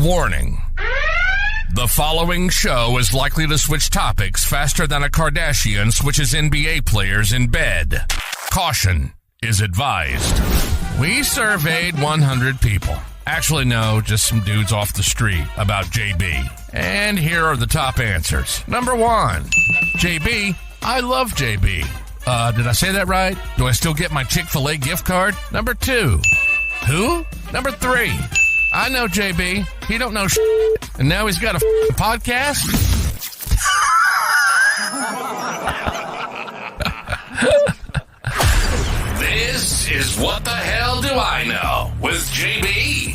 Warning. The following show is likely to switch topics faster than a Kardashian switches NBA players in bed. Caution is advised. We surveyed 100 people. Actually, no, just some dudes off the street about JB. And here are the top answers. Number 1, JB. I love JB. Did I say that right? Do I still get my Chick-fil-A gift card? Number 2, who? Number 3, I know JB. He don't know shit. And now he's got a podcast? This is What the Hell Do I Know with JB.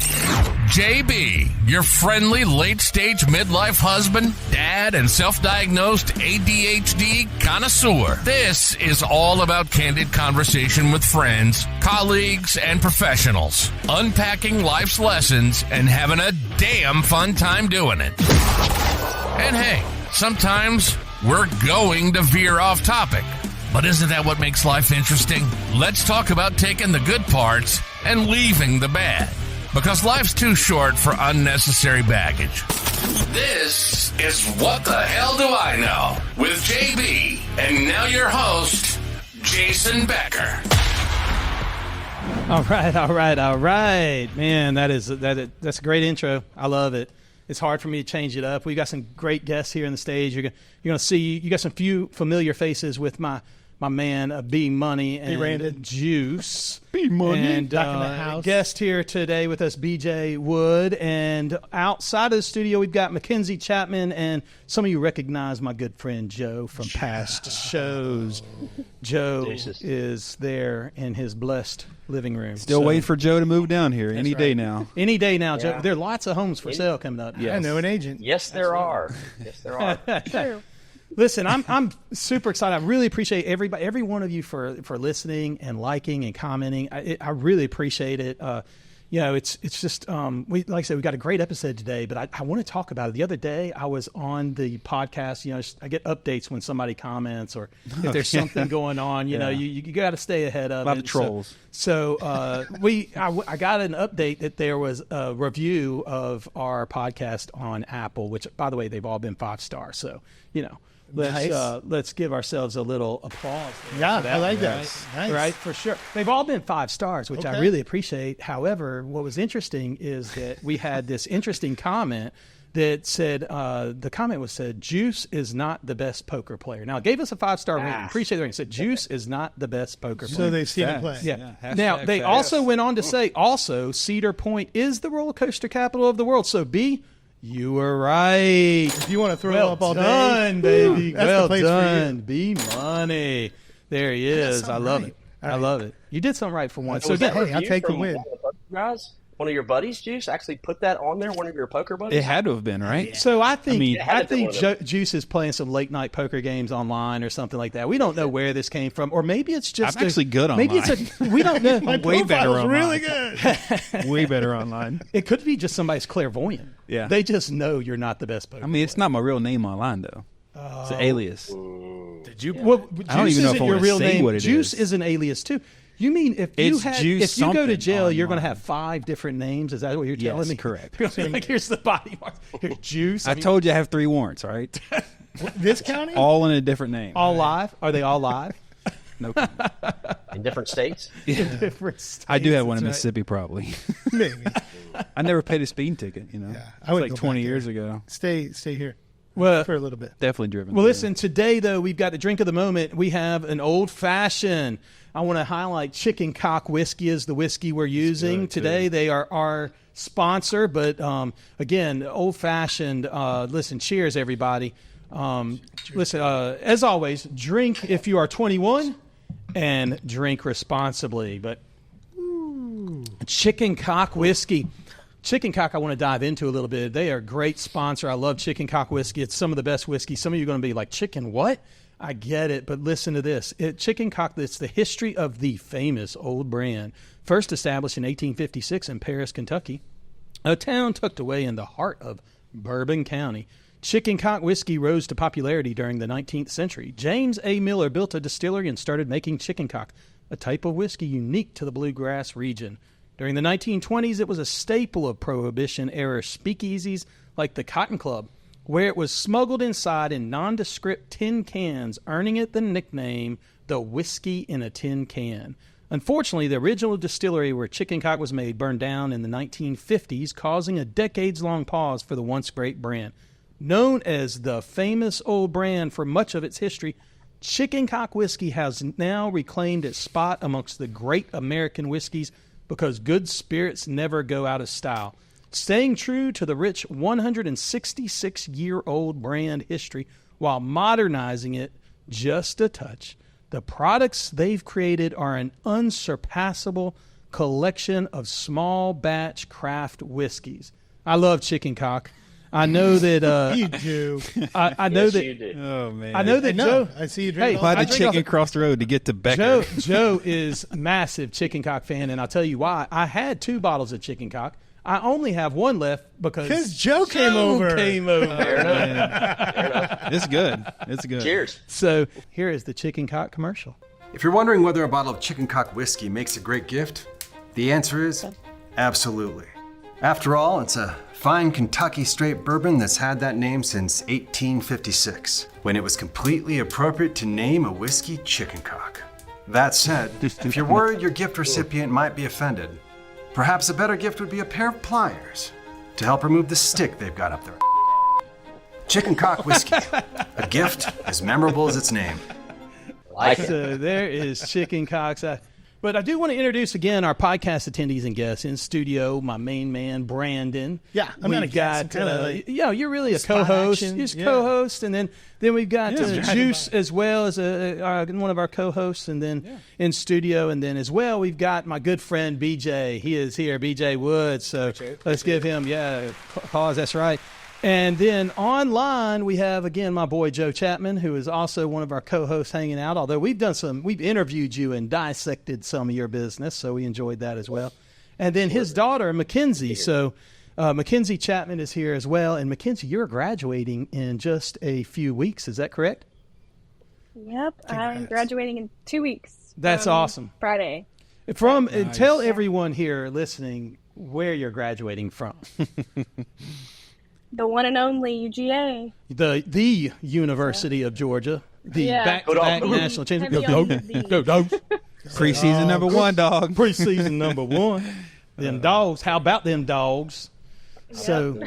JB, your friendly late-stage midlife husband, dad, and self-diagnosed ADHD connoisseur. This is all about candid conversation with friends, colleagues, and professionals, unpacking life's lessons and having a damn fun time doing it. And hey, sometimes we're going to veer off topic. But isn't that what makes life interesting? Let's talk about taking the good parts and leaving the bad. Because life's too short for unnecessary baggage. This is What the Hell Do I Know with JB. And now your host, Jason Becker. All right. Man, that's a great intro. I love it. It's hard for me to change it up. We got some great guests here on the stage. You're going to see, you got some few familiar faces with my man, BMoney and Juice. BMoney, and back in the house. Guest here today with us, BJ Wood. And outside of the studio, we've got McKenzie Chapman, and some of you recognize my good friend Joe from past shows. Joe is there in his blessed living room. Still waiting for Joe to move down here any day now. Any day now, Joe. There are lots of homes for sale coming up. Yes. I know an agent. Yes, there are. True. Listen, I'm super excited. I really appreciate every one of you for listening and liking and commenting. I really appreciate it. It's just like I said, we got a great episode today, but I want to talk about it. The other day, I was on the podcast. I get updates when somebody comments or if there's something going on. You got to stay ahead of it. A lot of trolls. So I got an update that there was a review of our podcast on Apple, which, by the way, they've all been 5 stars. So let's give ourselves a little applause. Yeah, for that, I like that. Right? Nice. Right, for sure. They've all been 5 stars, which I really appreciate. However, what was interesting is that we had this interesting comment that said, the comment said, Juice is not the best poker player. Now, it gave us a 5-star rating. Appreciate the rating. It said, Juice is not the best poker player. So they've seen him play. Yeah. Now, they also went on to say, Cedar Point is the roller coaster capital of the world. So, B, you were right. If you want to throw up all done, day, baby. That's well the place done. BMoney. There he is. I love it. I love it. You did something right for once. So again, hey, I'll take the win. Guys, one of your buddies, Juice, actually put that on there. One of your poker buddies. It had to have been, right? So I think think Juice is playing some late night poker games online or something like that. We don't know where this came from, or maybe it's just I'm actually good online. Maybe it's we don't know. My way better profile's online. really good. Way better online. It could be just somebody's clairvoyant. Yeah. They just know you're not the best poker. I mean, it's not my real name online though. It's an alias. Did you? Well, I don't Juice even know if isn't I your wanna real say name. what it Juice is. an alias too. You mean if you It's Juice go to something jail, you're going to online. have 5 different names? Is that what you're telling Yes, me? correct. Like, here's the body marks. Here's Juice. I told you I have 3 warrants, all right? This county? All in a different name. all live. Are they all live? No. in different states. Different states. I do have one in That's Mississippi, probably. Maybe. I never paid a speeding ticket. Yeah, It's I would like go 20 back years there. ago. Stay here Well, for a little bit. Definitely driven. Well, through. listen, today, though, we've got the drink of the moment. We have an old-fashioned. I want to highlight Chicken Cock Whiskey is the whiskey we're using today. They are our sponsor, but, again, old-fashioned. Listen, cheers, everybody. Listen, as always, drink if you are 21 and drink responsibly. But Chicken Cock Whiskey. Chicken Cock I want to dive into a little bit. They are a great sponsor. I love Chicken Cock Whiskey. It's some of the best whiskey. Some of you are going to be like, chicken what? I get it, but listen to this. Chicken Cock, it's the history of the famous old brand. First established in 1856 in Paris, Kentucky, a town tucked away in the heart of Bourbon County. Chicken Cock whiskey rose to popularity during the 19th century. James A. Miller built a distillery and started making Chicken Cock, a type of whiskey unique to the bluegrass region. During the 1920s, it was a staple of Prohibition-era speakeasies like the Cotton Club, where it was smuggled inside in nondescript tin cans, earning it the nickname the whiskey in a tin can. Unfortunately, the original distillery where chicken cock was made burned down in the 1950s, causing a decades-long pause for the once great brand. Known as the famous old brand for much of its history, chicken cock whiskey has now reclaimed its spot amongst the great American whiskeys because good spirits never go out of style. Staying true to the rich 166-year-old brand history while modernizing it just a touch, the products they've created are an unsurpassable collection of small batch craft whiskeys. I love chicken cock. I know that You do. I know Yes, that you do. Oh man. I know that No, Joe. I see you drink. Hey, Why I the drink chicken off- cross the road to get to Becker? Joe is massive chicken cock fan, and I'll tell you why. I had 2 bottles of chicken cock. I only have 1 left because Joe came over. Fair enough. It's good. It's good. Cheers. So here is the chicken cock commercial. If you're wondering whether a bottle of chicken cock whiskey makes a great gift, the answer is absolutely. After all, it's a fine Kentucky straight bourbon that's had that name since 1856, when it was completely appropriate to name a whiskey chicken cock. That said, if you're worried your gift recipient might be offended, perhaps a better gift would be a pair of pliers to help remove the stick they've got up their Chicken cock whiskey, a gift as memorable as its name. Like it. So there is chicken cocks. But I do want to introduce again our podcast attendees and guests in studio. My main man, Brandon. Yeah, I'm not a We've guest. got, I'm kinda like you're really a spot co-host. action. You're just Yeah. co-host, and then we've got Yeah. Juice as well as one of our co-hosts, and then in studio, and then as well we've got my good friend BJ. He is here, BJ Woods. So let's give him pause. That's right. And then online, we have, again, my boy Joe Chapman, who is also one of our co-hosts hanging out, although we've interviewed you and dissected some of your business, so we enjoyed that as well. And then his daughter, McKenzie. So McKenzie Chapman is here as well. And McKenzie, you're graduating in just a few weeks. Is that correct? Yep, I'm graduating in 2 weeks. That's from awesome. Friday. And tell everyone here listening where you're graduating from. The one and only UGA. The University of Georgia, the Yeah. back-to-back Go national Heavy champion. on the Go Dogs. Preseason number 1, dog. Preseason number 1. Them dogs. How about them dogs? So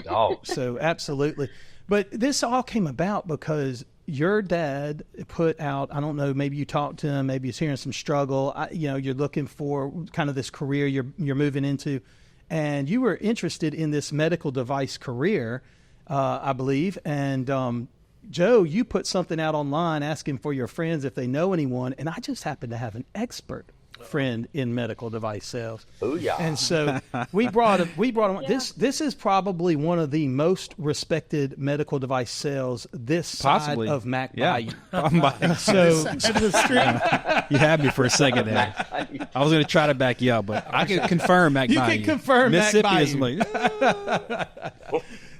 absolutely. But this all came about because your dad put out, I don't know, maybe you talked to him, maybe he's hearing some struggle. You're looking for kind of this career you're moving into. And you were interested in this medical device career, I believe. And Joe, you put something out online asking for your friends if they know anyone. And I just happen to have an expert friend in medical device sales. Booyah. And so we brought him. Yeah. This is probably one of the most respected medical device sales this Possibly. side of Mac Yeah. Bayou. I'm by- So End of the street. you had me for a second there. I was going to try to back you up, but I can confirm Mac You Bayou. can confirm Mac Mississippi is Bayou. like,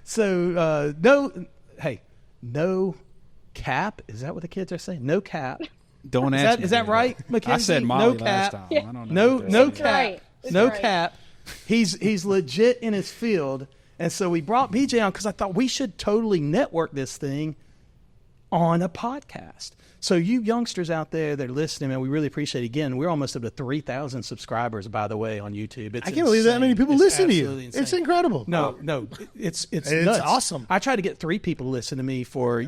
So no cap. Is that what the kids are saying? No cap. don't ask me. Is that right, Mackenzie? I said Molly no last cap. time. I don't know. No It's cap. right. It's No right. cap. He's legit in his field, and so we brought BJ on because I thought we should totally network this thing on a podcast. So you youngsters out there that are listening, man, we really appreciate it. Again, we're almost up to 3,000 subscribers, by the way, on YouTube. It's I can't believe that many people It's listen to you. absolutely insane. It's incredible. No, it's It's nuts. awesome. I try to get 3 people to listen to me for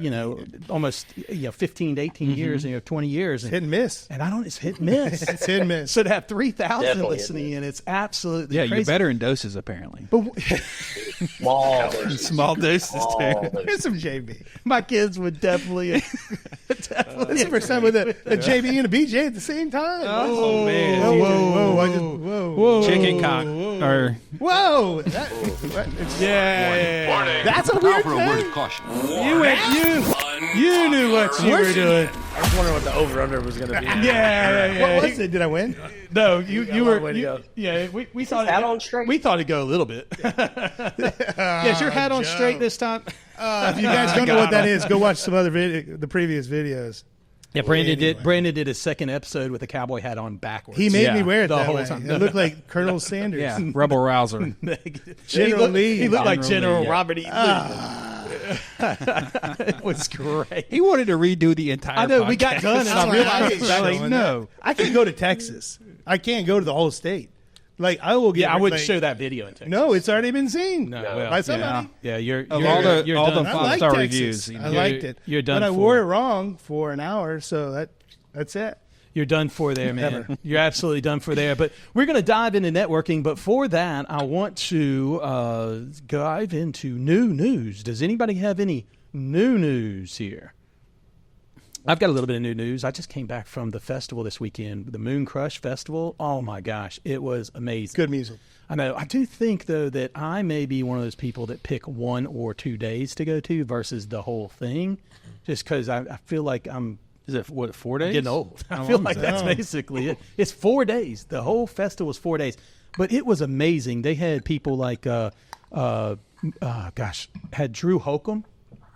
almost 15 to 18 years, 20 years, Hit and miss. and I don't. It's hit and miss. It's hit and miss. So to have 3,000 Definitely listening in, it's absolutely Yeah, crazy. you're better in doses, apparently. But Small doses. Small doses, Small too. doses. Here's some JB. my kids would definitely. That's the first time with a JB and a BJ at the same time. Oh, man. Whoa. Chicken cock. Or Whoa. Yeah. That's a weird For a word thing. of caution. You knew what you were doing. I was wondering what the over/under was going to be. Yeah. What was it? Did I win? No, you a were. long way to go. Yeah, we thought hat on straight? We thought it'd go a little bit. Yeah, is your hat on Joe. straight this time? If you guys don't know what that is, go watch some other the previous videos. Yeah, Brandon did his second episode with a cowboy hat on backwards. He made me wear it the that whole way. time. It looked like Colonel Sanders. Yeah, rebel rouser. General Lee. He looked like General General Lee, Robert E. Lee. It was great. He wanted to redo the entire. I know. podcast. We got done, and I realized I'm like, no. I can go to Texas. I can't go to the whole state. Like I will get. Yeah, I wouldn't like, show that video in Texas. No, it's already been seen. No, by somebody. Yeah, you're Of all the done. I 5-star like reviews. Texas. I liked it. You're done But I for. wore it wrong for an hour, so that's it. You're done for there, man. You're absolutely done for there. But we're going to dive into networking. But for that, I want to dive into new news. Does anybody have any new news here? I've got a little bit of new news. I just came back from the festival this weekend, the Moon Crush Festival. Oh, my gosh. It was amazing. Good music. I know. I do think, though, that I may be one of those people that pick 1 or 2 days to go to versus the whole thing, just because I feel like I'm Is it 4 days? getting old. I feel like that's basically it. It's 4 days. The whole festival was 4 days. But it was amazing. They had people like, had Drew Holcomb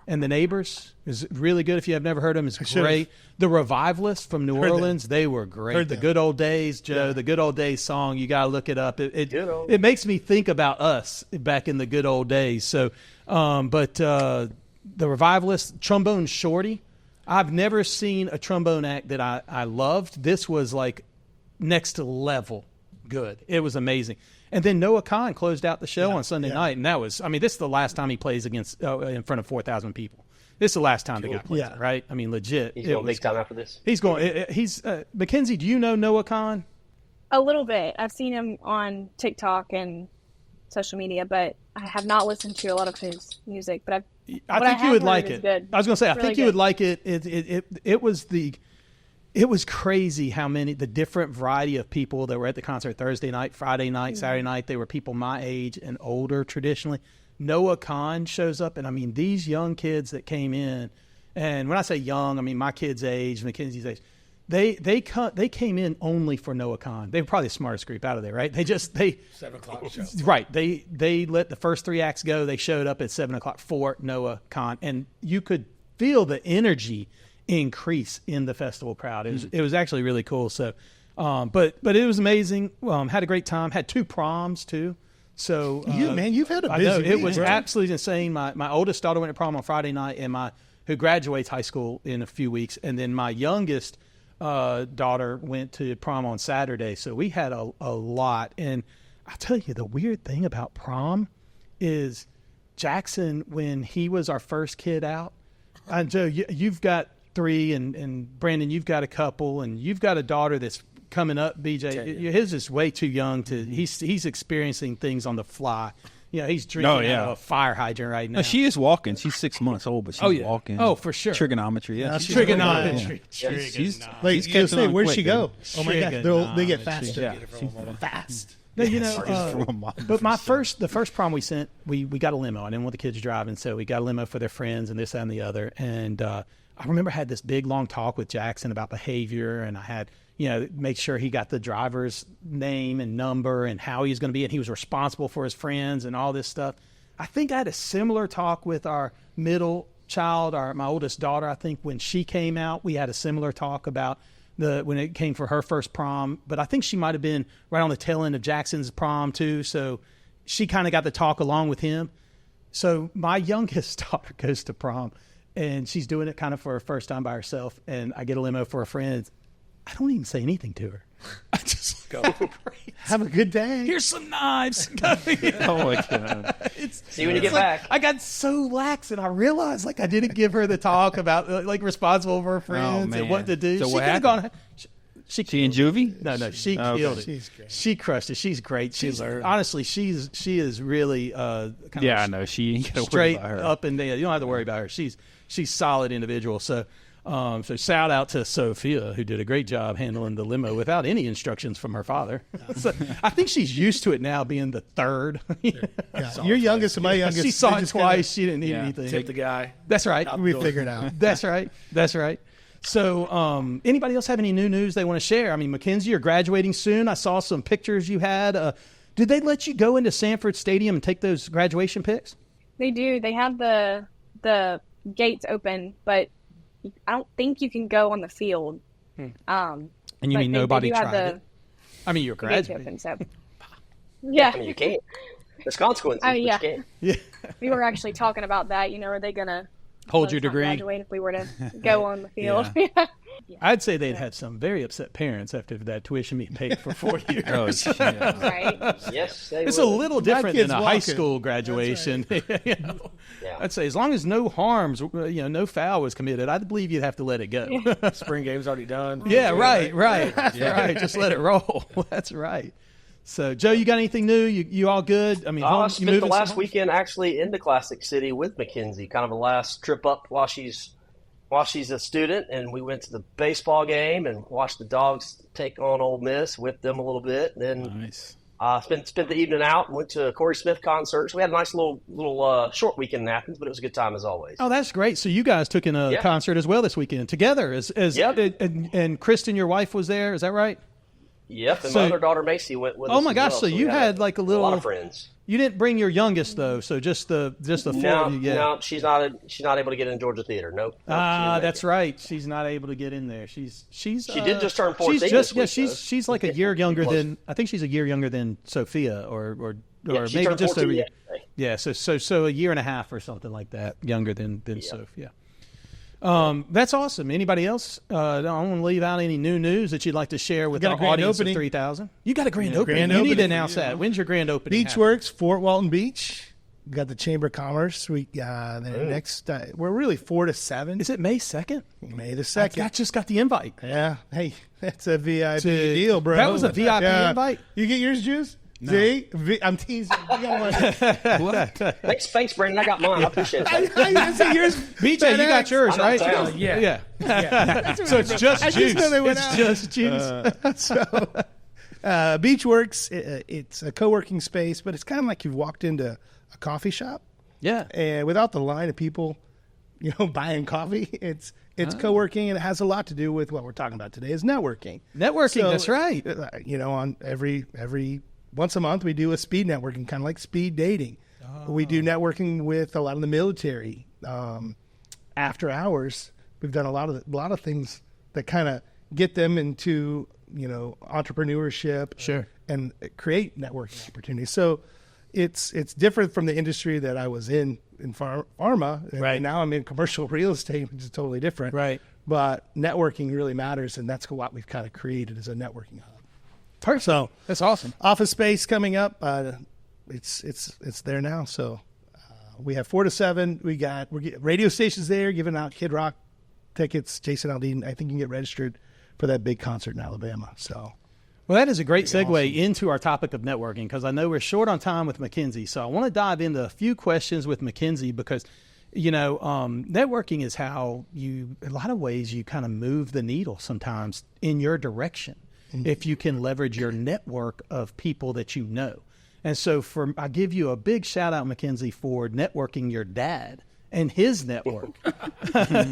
and the Neighbors. Is really good. If you have never heard them, it's great. The Revivalists from New Orleans, they were great. The Good Old Days, Joe, the Good Old Days song, you got to look it up. It makes me think about us back in the good old days. So, but the Revivalists, Trombone Shorty, I've never seen a trombone act that I loved. This was like next level good. It was amazing. And then Noah Khan closed out the show on Sunday night, and that was, this is the last time he plays against in front of 4,000 people. This is the last time the guy plays, right? Legit. He's going big time after this. He's going. He's McKenzie. Do you know Noah Khan? A little bit. I've seen him on TikTok and social media, but I have not listened to a lot of his music. But I think you would like it. Good. I was going to say, I Really think you good. would like it. It was crazy how many, the different variety of people that were at the concert Thursday night, Friday night, Saturday night. They were people my age and older traditionally. Noah Khan shows up, and these young kids that came in, and when I say young, my kid's age, Mackenzie's age, they came in only for Noah Khan. They were probably the smartest group out of there, right? 7 o'clock show. Right. They let the first 3 acts go. They showed up at 7 o'clock for Noah Khan, and you could feel the energy increase in the festival crowd. It was actually really cool. So, but it was amazing. Had a great time. Had 2 proms too. So you've had a busy I know, it week, was bro. absolutely insane. My oldest daughter went to prom on Friday night, and who graduates high school in a few weeks, and then my youngest daughter went to prom on Saturday. So we had a lot. And I'll tell you, the weird thing about prom is Jackson, when he was our first kid out, Joe, you've got 3, and Brandon, you've got a couple, and you've got a daughter that's coming up, BJ. His is way too young to. He's experiencing things on the fly. He's drinking out of a fire hydrant right now. No, she is walking. She's 6 months old, but she's walking. Oh, for sure. Trigonometry, yeah. Trigonometry. She's Like you'll say, where'd she go? Oh my God, they get faster. Yeah. Fast. No, but the first prom we sent, we got a limo. I didn't want the kids driving, so we got a limo for their friends and this, that, and the other. And I remember I had this big, long talk with Jackson about behavior, and I had, make sure he got the driver's name and number and how he was going to be, and he was responsible for his friends and all this stuff. I think I had a similar talk with our middle child, my oldest daughter. I think when she came out, we had a similar talk about when it came for her first prom. But I think she might have been right on the tail end of Jackson's prom too, so she kind of got the talk along with him. So my youngest daughter goes to prom, and she's doing it kind of for her first time by herself, and I get a limo for her friends. I don't even say anything to her. I just go, have a good day. Here's some knives. Oh my God! See you when you get back. I got so lax, and I realized I didn't give her the talk about responsible for her friends and what to do. So she what could have gone. She in juvie? No, she killed it. She's great. She crushed it. She's great. Honestly, she is really kind of I know she ain't gotta straight worry about her. up and down. You don't have to worry about her. She's solid individual. So shout out to Sophia, who did a great job handling the limo without any instructions from her father. So I think she's used to it now, being the third. Your youngest and my youngest. She saw it twice. She didn't need anything. Tip the guy. That's right. We figured out. That's right. So anybody else have any new news they want to share? Mackenzie, you're graduating soon. I saw some pictures you had. Did they let you go into Sanford Stadium and take those graduation pics? They do. They have the gates open, but I don't think you can go on the field. And you mean nobody tried it? I mean, you're graduating. So. Yeah. I mean, you can't. There's consequences. Oh, yeah. But you can't. Yeah. We were actually talking about that. Are they going to hold your degree? Graduate if we were to go on the field? Yeah. I'd say they'd have some very upset parents after that tuition being paid for 4 years. Right. Yes, it's a little different than a high school graduation. Right. Yeah. I'd say as long as no harms, no foul was committed, I believe you'd have to let it go. Yeah. Spring game's already done. Yeah, right. Right. Just let it roll. That's right. So, Joe, you got anything new? You all good? I mean, I spent the last weekend actually in the Classic City with McKenzie, kind of a last trip up while she's a student, and we went to the baseball game and watched the dogs take on Ole Miss, whipped them a little bit. Then spent the evening out and went to a Corey Smith concert. So we had a nice little short weekend in Athens, but it was a good time as always. Oh, that's great. So you guys took in a concert as well this weekend together. And Kristen, your wife, was there. Is that right? Yep, and my other daughter Macy went with us. Oh my gosh! So you had like a lot of friends. You didn't bring your youngest though, so just the four. No, she's not able to get in Georgia Theater. Nope. That's right. She's not able to get in there. She did just turn 14. She's like a year younger than I think she's a year younger than Sophia or maybe just a yeah. So a year and a half or something like that younger than Sophia. That's awesome. Anybody else? I don't want to leave out any new news that you'd like to share with our audience of 3,000. You got a grand opening. You need to announce that. When's your grand opening? Beachworks, Fort Walton Beach. We got the Chamber of Commerce. We're really 4 to 7. Is it May 2nd? May the 2nd. I just got the invite. Yeah. Hey, that's a VIP deal, bro. That was a VIP invite. You get yours, Juice? No. See? I'm teasing. Thanks, Brandon. I got mine. I appreciate it. I see yours. BJ, you got yours, right? Yeah. So it's just juice. It's just juice. Beachworks, it's a co-working space, but it's kind of like you've walked into a coffee shop. Yeah. And without the line of people, buying coffee, it's co-working, and it has a lot to do with what we're talking about today is networking. That's right. On every once a month we do a speed networking, kind of like speed dating. We do networking with a lot of the military. After hours, we've done a lot of things that kind of get them into entrepreneurship, sure, and create networking opportunities. So it's different from the industry that I was in pharma, right? And now I'm in commercial real estate, which is totally different, right? But networking really matters, and that's what we've kind of created as a networking hub. Perfect. So that's awesome. Office space coming up. It's there now. So we have 4 to 7. We're getting radio stations there, giving out Kid Rock tickets. Jason Aldean, I think you can get registered for that big concert in Alabama. So, well, that is a great segue into our topic of networking, because I know we're short on time with McKenzie. So I want to dive into a few questions with McKenzie because, networking is how a lot of ways you kind of move the needle sometimes in your direction. Mm-hmm. If you can leverage your network of people that you know. And so I give you a big shout out, McKenzie, for networking your dad and his network.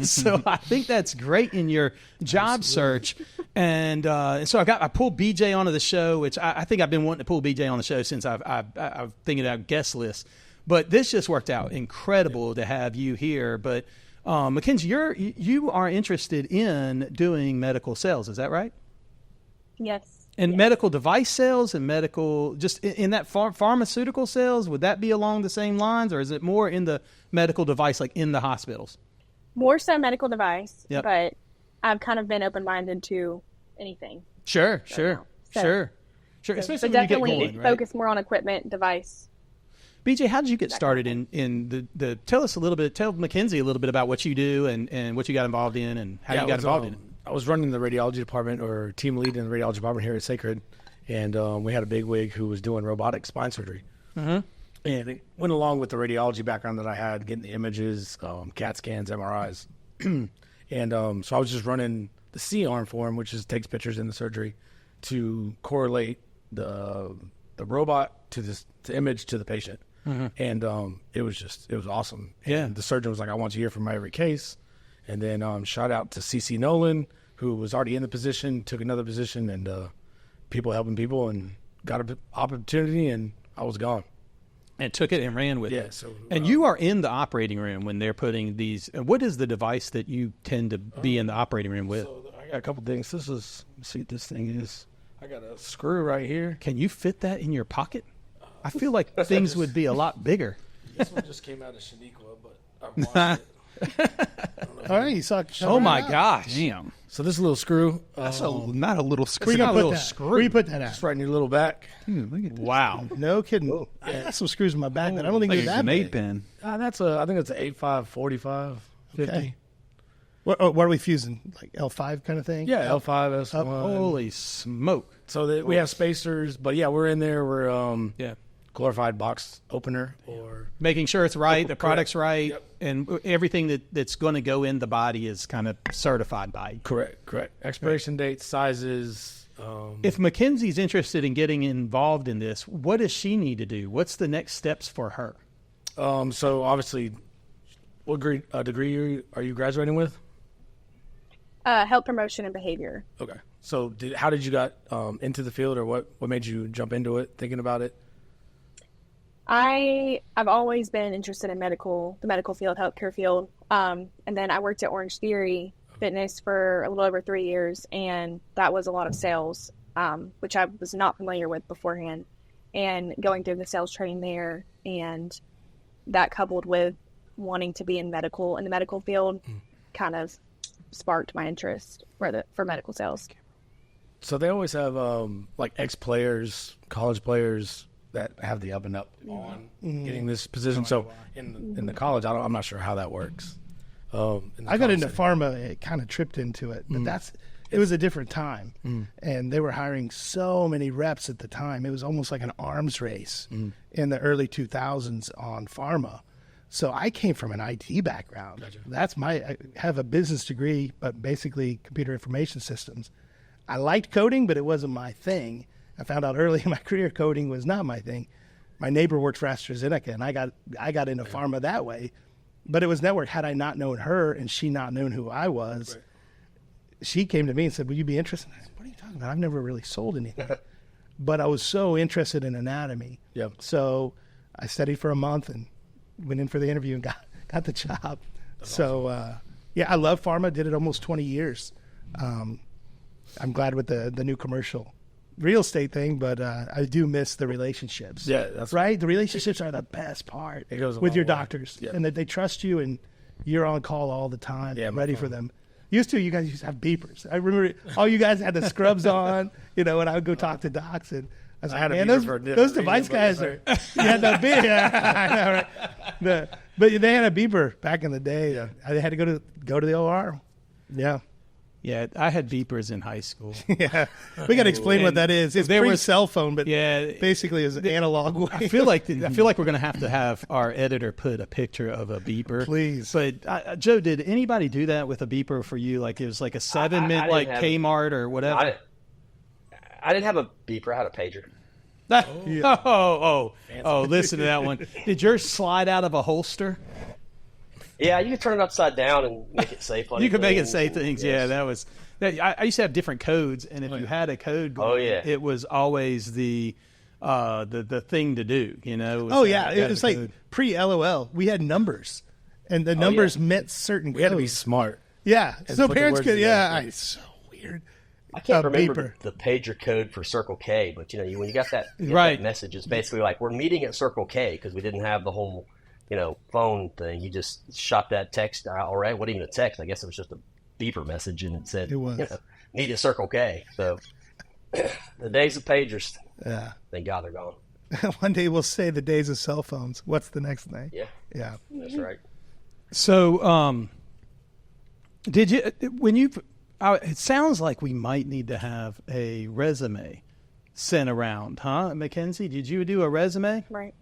So I think that's great in your job search. And so I pulled BJ onto the show, which I think I've been wanting to pull BJ on the show since I've thinking about guest lists. But this just worked out incredible to have you here. But McKenzie, you are interested in doing medical sales, is that right? Yes. And medical device sales and medical, just in that pharmaceutical sales, would that be along the same lines, or is it more in the medical device, like in the hospitals? More so medical device, yep. But I've kind of been open-minded to anything. Sure. So Especially definitely when you get going, focus more on equipment, device. BJ, how did you get started in the tell McKenzie a little bit about what you do and what you got involved in and how you got involved in it. I was running the radiology department, or team lead in the radiology department here at Sacred, and we had a bigwig who was doing robotic spine surgery. Mm-hmm. And it went along with the radiology background that I had, getting the images, CAT scans, MRIs. And so I was just running the C-arm for him, which takes pictures in the surgery, to correlate the robot to the image to the patient. Mm-hmm. And it was awesome. Yeah. And the surgeon was like, I want you here for my every case. And then shout out to CC Nolan, who was already in the position, took another position, and people helping people, and got an opportunity, and I was gone. And took it and ran with Yeah, it. so, and you are in the operating room when they're putting these. What is the device that you tend to be in the operating room with? So I got a couple things. This is, let's see what this thing is. I got a screw right here. Can you fit that in your pocket? I feel like things would be a lot bigger. This one just came out of Shaniqua, but I washed it. All right, you saw. Oh my gosh! Damn. So this little screw, That's not a little screw. Where you Not a gonna little put that? screw. Where you put that at? just right in your little back. Dude, look at this. Wow. No kidding. I got some screws in my back, but I don't think Like they're a that grenade big. pen. I think it's an 8.5, 45, 50. Okay. What are we fusing? Like L5 kind of thing? Yeah, L5, S1. Holy smoke! So we have spacers, but yeah, we're in there. We're Yeah. glorified box opener or Making sure it's right, the Correct. product's right, Yep. and everything that's going to go in the body is kind of certified by you. correct. Expiration dates, sizes. If Mackenzie's interested in getting involved in this, what does she need to do? What's the next steps for her? So obviously, what degree are you graduating with? Health promotion and behavior. Okay. So how did you got into the field, or what made you jump into it, thinking about it? I've always been interested in the medical field, healthcare field. And then I worked at Orange Theory Fitness for a little over 3 years, and that was a lot of sales, which I was not familiar with beforehand. And going through the sales training there, and that coupled with wanting to be in the medical field, kind of sparked my interest for medical sales. So they always have like ex-players, college players that have the up and up on getting this position. So in the college, I'm not sure how that works. I got into pharma. It kind of tripped into it, but it was a different time, and they were hiring so many reps at the time. It was almost like an arms race in the early 2000s on pharma. So I came from an IT background. Gotcha. I have a business degree, but basically computer information systems. I liked coding, but it wasn't my thing. I found out early in my career coding was not my thing. My neighbor worked for AstraZeneca, and I got into pharma that way. But it was network. Had I not known her and she not known who I was, she came to me and said, "Will you be interested?" I said, "What are you talking about? I've never really sold anything." But I was so interested in anatomy. Yep. So I studied for a month and went in for the interview and got the job. I love pharma. Did it almost 20 years. I'm glad with the new commercial real estate thing, but I do miss the relationships. Yeah, that's right. The relationships are the best part It goes a with long your way. doctors, Yeah. and that they trust you and you're on call all the time, Yeah, ready for them. You guys used to have beepers. I remember all you guys had the scrubs on, and I would go talk to docs, and I was like, had a man, beeper for a different those device reason, guys are. You had the beeper. Yeah, I know, right? But they had a beeper back in the day. Yeah. I had to go to the OR. Yeah. Yeah, I had beepers in high school. Yeah, we got to explain what that is. It's there was- cell phone, but Yeah, basically it's an analog way. I feel like we're going to have our editor put a picture of a beeper. Please. But Joe, did anybody do that with a beeper for you? Like it was like a 7-minute, didn't like have- Kmart or whatever. I didn't have a beeper. I had a pager. Listen to that one. Did yours slide out of a holster? Yeah, you could turn it upside down and make it safe. You could make it say things. Yeah, that was. I used to have different codes, and if you had a code, going, it was always the thing to do. It was like pre-LOL. We had numbers, and the numbers meant certain. We had to be smart. Yeah, and so put the parents words could. together. It's so weird. I can't A remember beeper. the pager code for Circle K, but when you got that, Right. that message, it's basically like we're meeting at Circle K because we didn't have the whole phone thing. You just shot that text out. All right, what even a text? I guess it was just a beeper message, and it said It was. meet at Circle K. So the days of pagers, Yeah. thank God they're gone. One day we'll say the days of cell phones. What's the next thing? Yeah, Yeah. that's right. So, did you when you? It sounds like we might need to have a resume sent around, huh, Mackenzie? Did you do a resume? Right.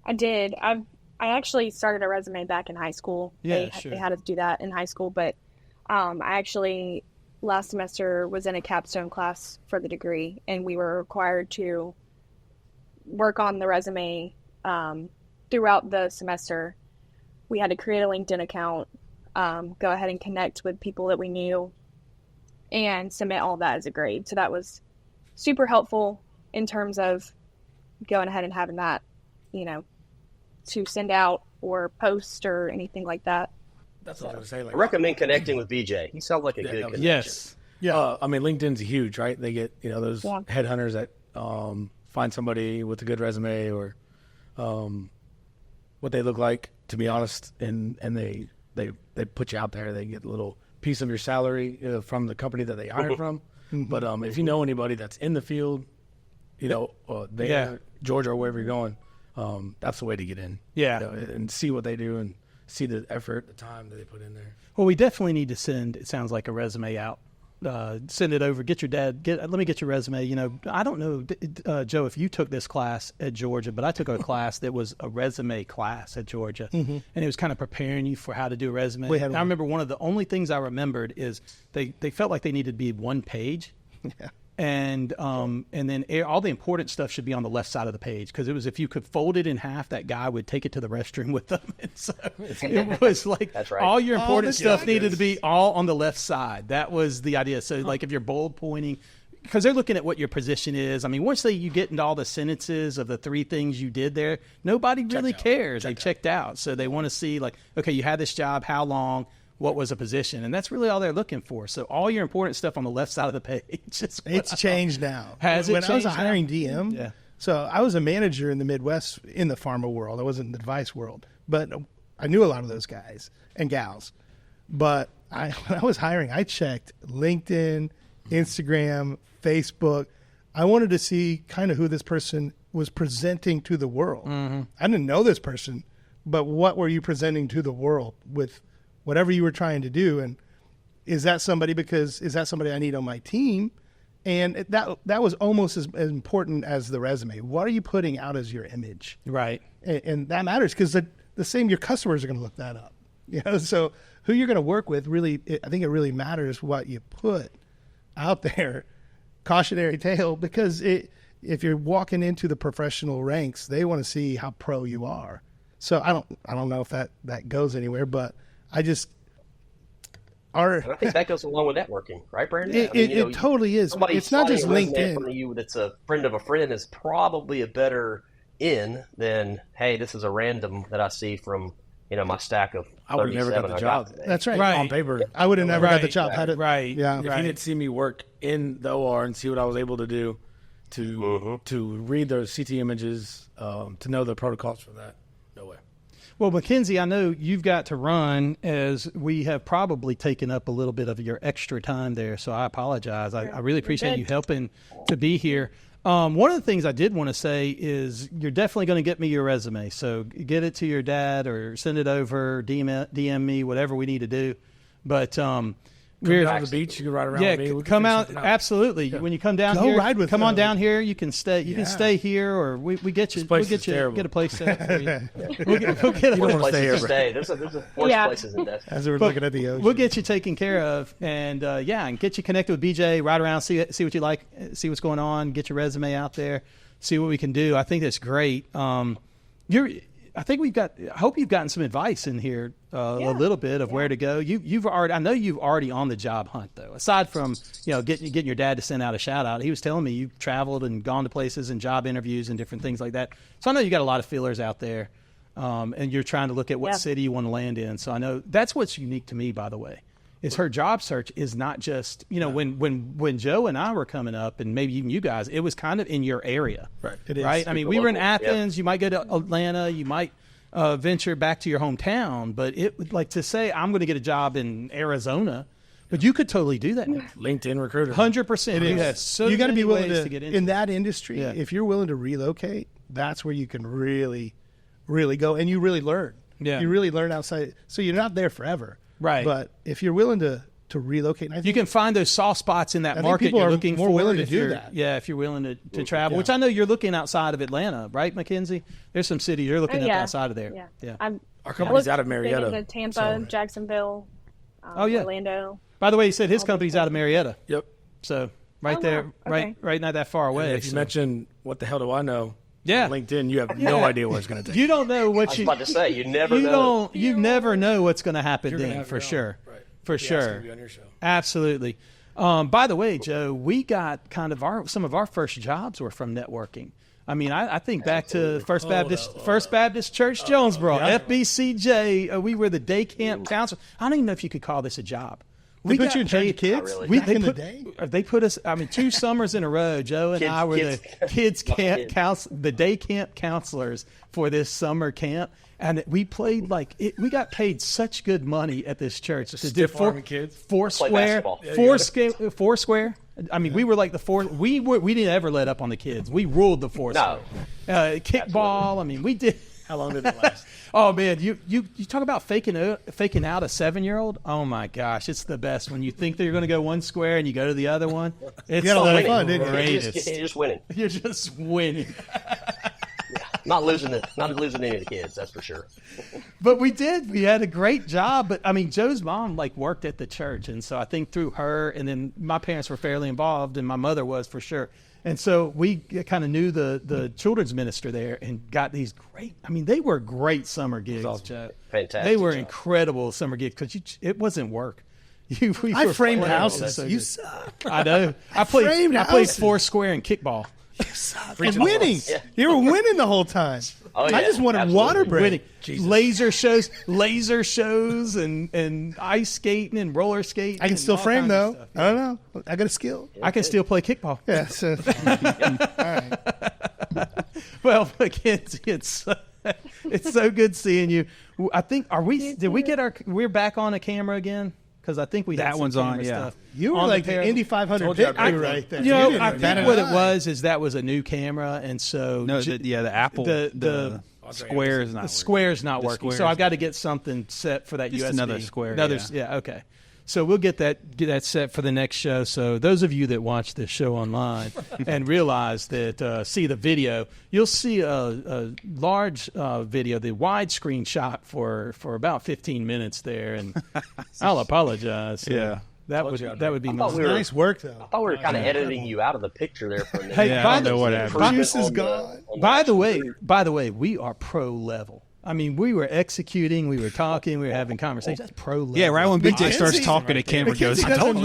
I did. I actually started a resume back in high school. Yeah, They had us do that in high school, but I actually last semester was in a capstone class for the degree, and we were required to work on the resume throughout the semester. We had to create a LinkedIn account, go ahead and connect with people that we knew, and submit all that as a grade. So that was super helpful in terms of going ahead and having that to send out or post or anything like that. That's what I was going to say. I recommend connecting with BJ. He sounds like a good connection. Yes. Yeah. I mean, LinkedIn's huge, right? They get, those headhunters that find somebody with a good resume or what they look like, to be honest, and they put you out there. They get a little piece of your salary from the company that they hired from. But if you know anybody that's in the field, Georgia or wherever you're going, that's the way to get in. Yeah. And see what they do and see the effort, the time that they put in there. Well, we definitely need to send, it sounds like, a resume out. Send it over. Get your dad. Let me get your resume. I don't know, Joe, if you took this class at Georgia, but I took a class that was a resume class at Georgia, and it was kind of preparing you for how to do a resume. And I remember one of the only things I remembered is they felt like they needed to be one page. Yeah. And then all the important stuff should be on the left side of the page, because it was, if you could fold it in half, that guy would take it to the restroom with them. And so it was like That's right. all your important stuff needed to be all on the left side. That was the idea. So like if you're bold pointing, because they're looking at what your position is. I mean, once you get into all the sentences of the 3 things you did there, nobody really cares. They've checked out. So they want to see, like, okay, you had this job, how long? What was a position? And that's really all they're looking for. So all your important stuff on the left side of the page. It's changed now. Has it when I was a changed hiring now? DM, Yeah. So I was a manager in the Midwest in the pharma world. I wasn't in the device world, but I knew a lot of those guys and gals. But when I was hiring, I checked LinkedIn, Instagram, Facebook. I wanted to see kind of who this person was presenting to the world. I didn't know this person, but what were you presenting to the world with whatever you were trying to do? And is that somebody I need on my team? And that was almost as important as the resume. What are you putting out as your image? Right. And that matters, because the same, your customers are going to look that up. So who you're going to work with, really, I think it really matters what you put out there. Cautionary tale, because if you're walking into the professional ranks, they want to see how pro you are. So I don't know if that goes anywhere, but I think that goes along with networking, right, Brandon? It totally is. It's not just LinkedIn. From you that's a friend of a friend is probably a better in than, hey, this is a random that I see from my stack of 37. I would have never got the job. That's right. Right. On paper, I would have never got the job. Right. Yeah. if you didn't see me work in the OR and see what I was able to do to read those CT images, to know the protocols for that, no way. Well, McKenzie, I know you've got to run, as we have probably taken up a little bit of your extra time there, so I apologize. I really appreciate you helping to be here. One of the things I did want to say is you're definitely going to get me your resume, so get it to your dad or send it over, DM me, whatever we need to do. But We're on the beach. You can ride around with me. We can come figure out. something Absolutely. Yeah. When you come down Go here, ride with come on them. down here. You can stay. You can stay here, or we get you. This place We'll get is you terrible. get a place set for you. We'll get You don't want to Places stay here, to bro. stay. There's a worse places in Destin. As we were But looking at the ocean. We'll get you taken care of, and and get you connected with BJ. Ride around, see what you like, see what's going on, get your resume out there, see what we can do. I think that's great. I hope you've gotten some advice in here, a little bit of where to go. I know you've already on the job hunt though. Aside from getting your dad to send out a shout out, he was telling me you've traveled and gone to places and job interviews and different things like that. So I know you got a lot of feelers out there, and you're trying to look at what city you want to land in. So I know that's what's unique to me, by the way, is her job search is not just when Joe and I were coming up, and maybe even you guys, it was kind of in your area, Right. It is. right? I mean, we were in local, Athens. You might go to Atlanta. You might venture back to your hometown. But it would like to say, I'm going to get a job in Arizona. But you could totally do that now. LinkedIn recruiter. 100%. You have so you got to many be willing ways to get into in it. that industry. Yeah. If you're willing to relocate, that's where you can really, really go, and you really learn. Yeah. You really learn outside. So you're not there forever, Right. But if you're willing to relocate, and I think You can find those soft spots in that think market people you're are looking more for. willing to if do you're- that. Yeah, if you're willing to travel, which I know you're looking outside of Atlanta, right, McKenzie? There's some cities you're looking up outside of there. Yeah. Our company's out of Been Marietta. into Tampa, Jacksonville, Orlando. By the way, he said his company's out of Marietta. Yep. So right Oh, there, wow. Okay. right not that far away. And if you so- mention what the hell do I know, Yeah. on LinkedIn, you have no idea where it's going to take. You don't know I what was you about to say, you never you know. don't you never know what's going to happen You're gonna then have for your own. sure. Right. For He asked me sure. to be on your show. Absolutely. By the way, Joe, we got kind of some of our first jobs were from networking. I mean, I think back to First Baptist Church, Jonesboro, FBCJ. We were the day camp counselor. I don't even know if you could call this a job. They put you in charge of kids really. back in the day? They put us. I mean, 2 summers in a row. Joe and I were the the day camp counselors for this summer camp, and we played we got paid such good money at this church to do four square. I mean, we were like the four. We didn't ever let up on the kids. We ruled the four. No, kickball. I mean, we did. How long did it last? Oh man, you talk about faking out a 7-year-old. Oh my gosh, it's the best when you think that you're going to go one square and you go to the other one. It's you got a lot of fun, didn't you? You're just winning. You're just winning. Not losing any of the kids, that's for sure. But we did. We had a great job. But I mean, Joe's mom worked at the church, and so I think through her, and then my parents were fairly involved, and my mother was for sure. And so we kind of knew the children's minister there and got these great. I mean, they were great summer gigs. Joe. Fantastic. They were incredible summer gigs because it wasn't work. I framed houses. You suck. I know. I played Foursquare and kickball. You suck. And winning. Yeah. You were winning the whole time. Oh, yeah. I just wanted water break. Winning. Laser shows, and ice skating and roller skating. I can still frame though. I don't know. I got a skill. I can still play kickball. Yeah. So, all right. Well, McKenzie, it's so good seeing you. I think we're back on a camera again? Because I think we had that one's on. Yeah, stuff. You were on like the Indy 500 pick right there. I think what it was is that was a new camera, and so the Apple the square is not. The square's not working, so I've got to get something set for that just USB. Another square. Okay. So we'll get that set for the next show. So those of you that watch this show online and realize that see the video, you'll see a large video, the widescreen shot for about 15 minutes there, and I'll apologize. Yeah. That would be nice work though. I thought we were kind of editing you out of the picture there for a minute. Hey, I don't know what happened. Juice is gone. By the way, we are pro level. I mean, we were executing, we were talking, we were having conversations. That's pro level. Yeah, right when BJ starts talking, the camera goes. I told him.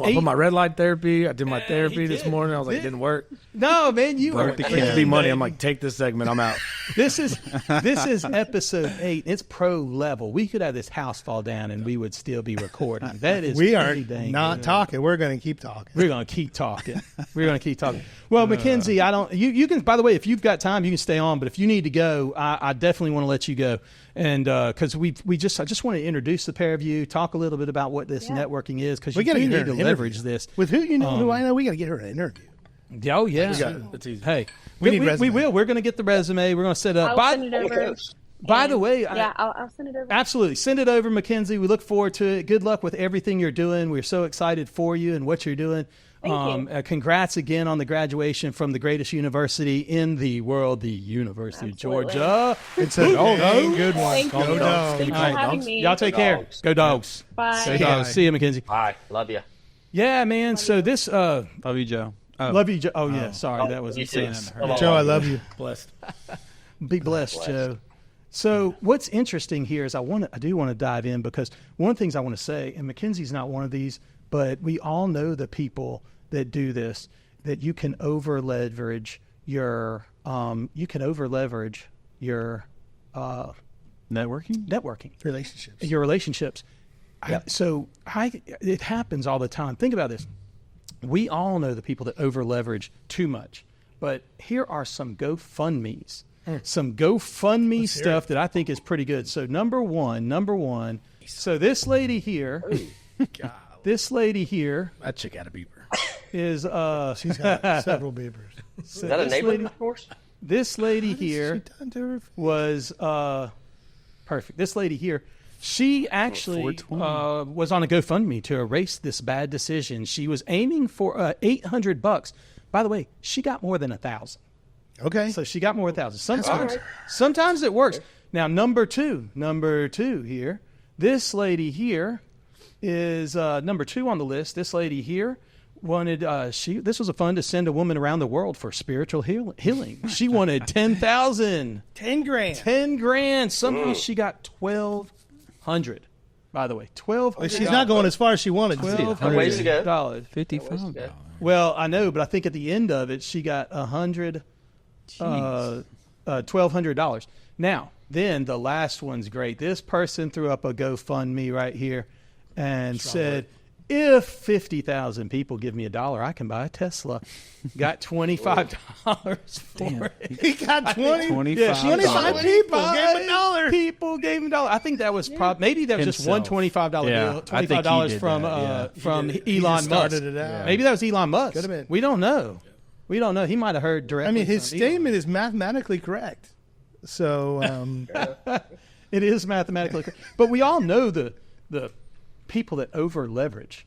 I put my red light therapy. I did my therapy this morning. I was like, it didn't work. No, man, you broke the camera. BMoney. I'm like, take this segment. I'm out. This is episode 8. It's pro level. We could have this house fall down and we would still be recording. That is we are not talking. We're going to keep talking. We're going to keep talking. Well, McKenzie, you can. By the way, if you've got time, you can stay on. But if you need to go, I definitely want to let you go, and because I just want to introduce the pair of you, talk a little bit about what this networking is, because you need to leverage this. With who who I know, we got to get her an interview. Oh yeah, it's easy. Hey, we will. We're going to get the resume. We're going to set up. I'll send it over. By the way, I'll send it over. Absolutely, send it over, McKenzie. We look forward to it. Good luck with everything you're doing. We're so excited for you and what you're doing. Thank you. Congrats again on the graduation from the greatest university in the world, the University of Georgia. It's a good one. Thank you. Go Dogs. Thanks for having me. Y'all take care. Go Dogs. Bye. Go Dogs. See you, McKenzie. Bye. Love you. Yeah, man. So this. Love you, Joe. Love you, Joe. Oh, yeah. Sorry. That was Joe, I love you. Blessed. Be blessed, Joe. So what's interesting here is I do want to dive in, because one of the things I want to say, and McKenzie's not one of these, but we all know the people that do this, that you can over leverage your networking, relationships. Yep. It happens all the time. Think about this. We all know the people that over leverage too much, but here are some GoFundMes. Some GoFundMe stuff that I think is pretty good. So number one. So this lady here, that chick had a beaver. Is she's got several beavers. Is that a neighborhood horse? This lady here was perfect. This lady here, she actually was on a GoFundMe to erase this bad decision. She was aiming for $800. By the way, she got more than 1,000. Okay. So she got more than 1,000. Sometimes it works. Now, number two here. This lady here is number 2 on the list. This lady here wanted, this was a fund to send a woman around the world for spiritual healing. She wanted 10,000. 10 grand. 10 grand. Somehow she got 1,200. By the way, $1,200. She's not going as far as she wanted. $1,200. Ways to go. $55. Well, I know, but I think at the end of it, she got $1,200. Now, then the last one's great. This person threw up a GoFundMe right here and said, if 50,000 people give me $1, I can buy a Tesla. Got $25 for it. He got 25 people gave him $1. People gave him $1. I think that was maybe that was just one $25 bill, $25 from Elon Musk. Maybe that was Elon Musk. Could have been. We don't know. He might have heard directly. I mean, his from statement is mathematically correct. So it is mathematically correct. But we all know the people that over leverage.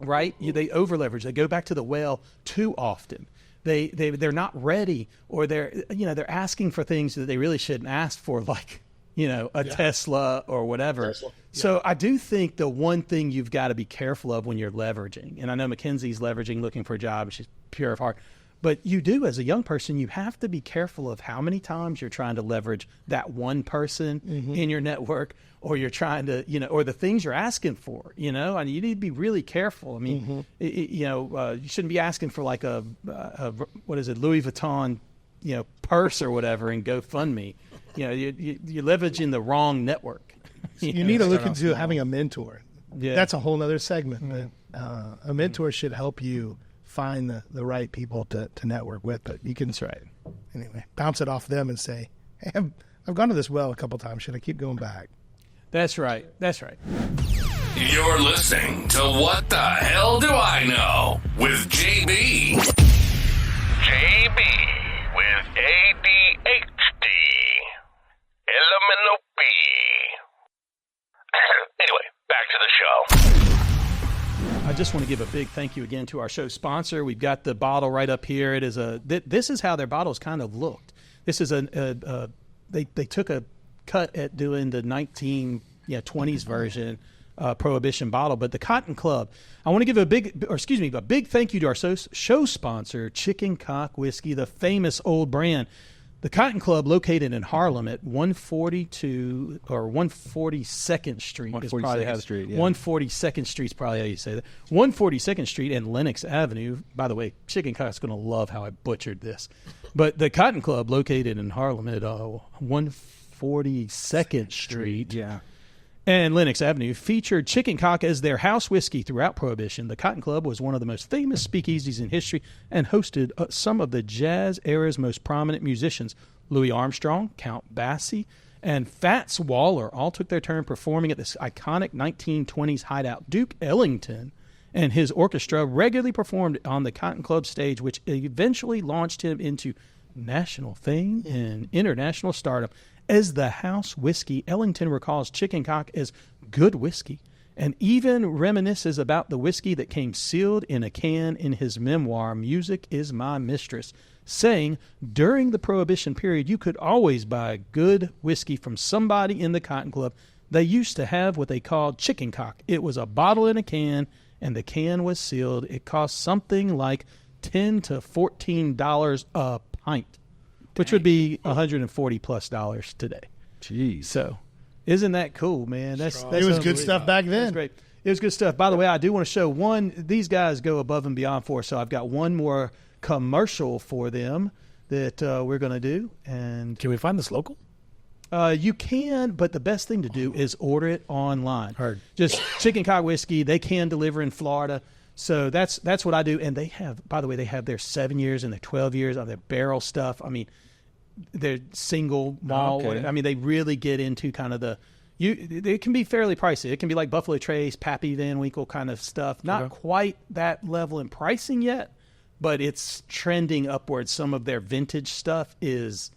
Right? They over leverage. They go back to the well too often. They're not ready, or they're asking for things that they really shouldn't ask for, like a Tesla or whatever. So I do think the one thing you've got to be careful of when you're leveraging, and I know McKenzie's leveraging, looking for a job, she's pure of heart, but you do, as a young person, you have to be careful of how many times you're trying to leverage that one person in your network, or you're trying to, or the things you're asking for, and you need to be really careful. I mean, you shouldn't be asking for like a Louis Vuitton, purse or whatever and GoFundMe. You're leveraging the wrong network. You need to look into having a mentor. Yeah. That's a whole other segment. But, a mentor should help you find the right people to network with. But you can, That's right. Anyway, bounce it off them and say, hey, I've gone to this well a couple times. Should I keep going back? That's right. You're listening to What the Hell Do I Know with JB. JB with ADHD. Elemental B. Anyway, back to the show. I just want to give a big thank you again to our show sponsor. We've got the bottle right up here. It is this is how their bottles kind of looked. This is they took a cut at doing the 1920s version Prohibition bottle, but the Cotton Club. I want to give a big thank you to our show sponsor, Chicken Cock Whiskey, the famous old brand. The Cotton Club, located in Harlem at 142 or 142nd Street. 142nd Street, yeah. 142nd Street is probably how you say that. 142nd Street and Lenox Avenue. By the way, Chicken Cock's going to love how I butchered this. But the Cotton Club, located in Harlem at 142nd Street. Yeah. And Lenox Avenue, featured Chicken Cock as their house whiskey throughout Prohibition. The Cotton Club was one of the most famous speakeasies in history and hosted some of the jazz era's most prominent musicians. Louis Armstrong, Count Basie, and Fats Waller all took their turn performing at this iconic 1920s hideout. Duke Ellington and his orchestra regularly performed on the Cotton Club stage, which eventually launched him into national fame and international stardom. As the house whiskey, Ellington recalls Chicken Cock as good whiskey and even reminisces about the whiskey that came sealed in a can in his memoir, Music is My Mistress, saying during the Prohibition period, you could always buy good whiskey from somebody in the Cotton Club. They used to have what they called Chicken Cock. It was a bottle in a can, and the can was sealed. It cost something like $10 to $14 a pint. Which would be $140+ today. Jeez. So, isn't that cool, man? That's it was good stuff back then. That's great. It was good stuff. By the way, I do want to show one. These guys go above and beyond for us. So I've got one more commercial for them that we're going to do. And can we find this local? You can, but the best thing to do is order it online. Heard. Just Chicken Cock Whiskey. They can deliver in Florida. So that's what I do. And they have, by the way, they have their 7 years and their 12 years of their barrel stuff. I mean, they're single malt. Okay. I mean, they really get into kind of it can be fairly pricey. It can be like Buffalo Trace, Pappy Van Winkle kind of stuff. Not quite that level in pricing yet, but it's trending upwards. Some of their vintage stuff is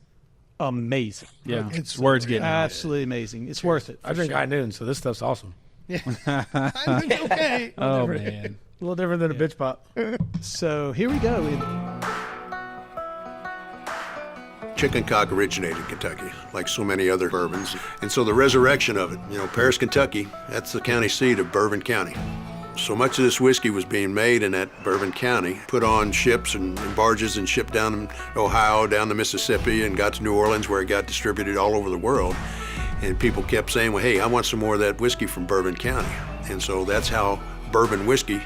amazing. Yeah, words getting absolutely amazing. It's worth it. I drink High Noon, so this stuff's awesome. Yeah. I think okay. Oh, man. A little different than a bitch pop. So here we go. Chicken Cock originated in Kentucky, like so many other bourbons. And so the resurrection of it, Paris, Kentucky, that's the county seat of Bourbon County. So much of this whiskey was being made in that Bourbon County, put on ships and barges and shipped down to Ohio, down to Mississippi, and got to New Orleans, where it got distributed all over the world. And people kept saying, well, hey, I want some more of that whiskey from Bourbon County. And so that's how bourbon whiskey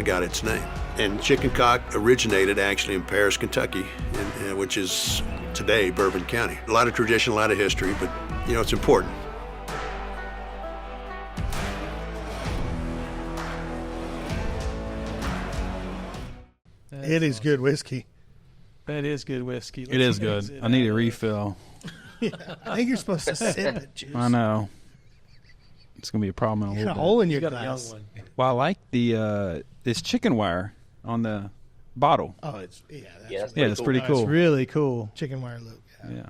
got its name. And chicken cock originated actually in Paris, Kentucky, which is today Bourbon County. A lot of tradition, a lot of history, but it's important. It is good whiskey. That is good whiskey. It is good. I need a refill. I think you're supposed to sip it, Juice. I know. It's going to be a problem in a You got little a bit. hole in your You got a young glass. one. Well, I like the this chicken wire on the bottle. Oh, it's Yes. Yeah, it's pretty It's cool. really cool. chicken wire loop. Yeah.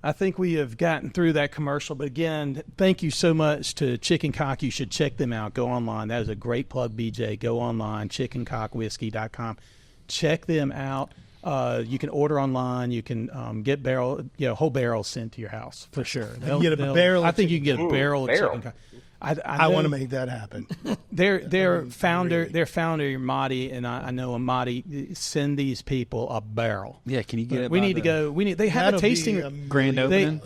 I think we have gotten through that commercial, but again, thank you so much to Chicken Cock. You should check them out. Go online. That is a great plug, BJ. Go online, chickencockwhiskey.com. Check them out. You can order online. You can get whole barrels sent to your house for sure. can get a barrel I of think you can get a barrel of barrel. chicken cock. I want to make that happen. Their founder Marty, and I know a Marty, send these people a barrel. Yeah, can you get it? We by need to the go. They have That'll a be tasting. grand They- opening?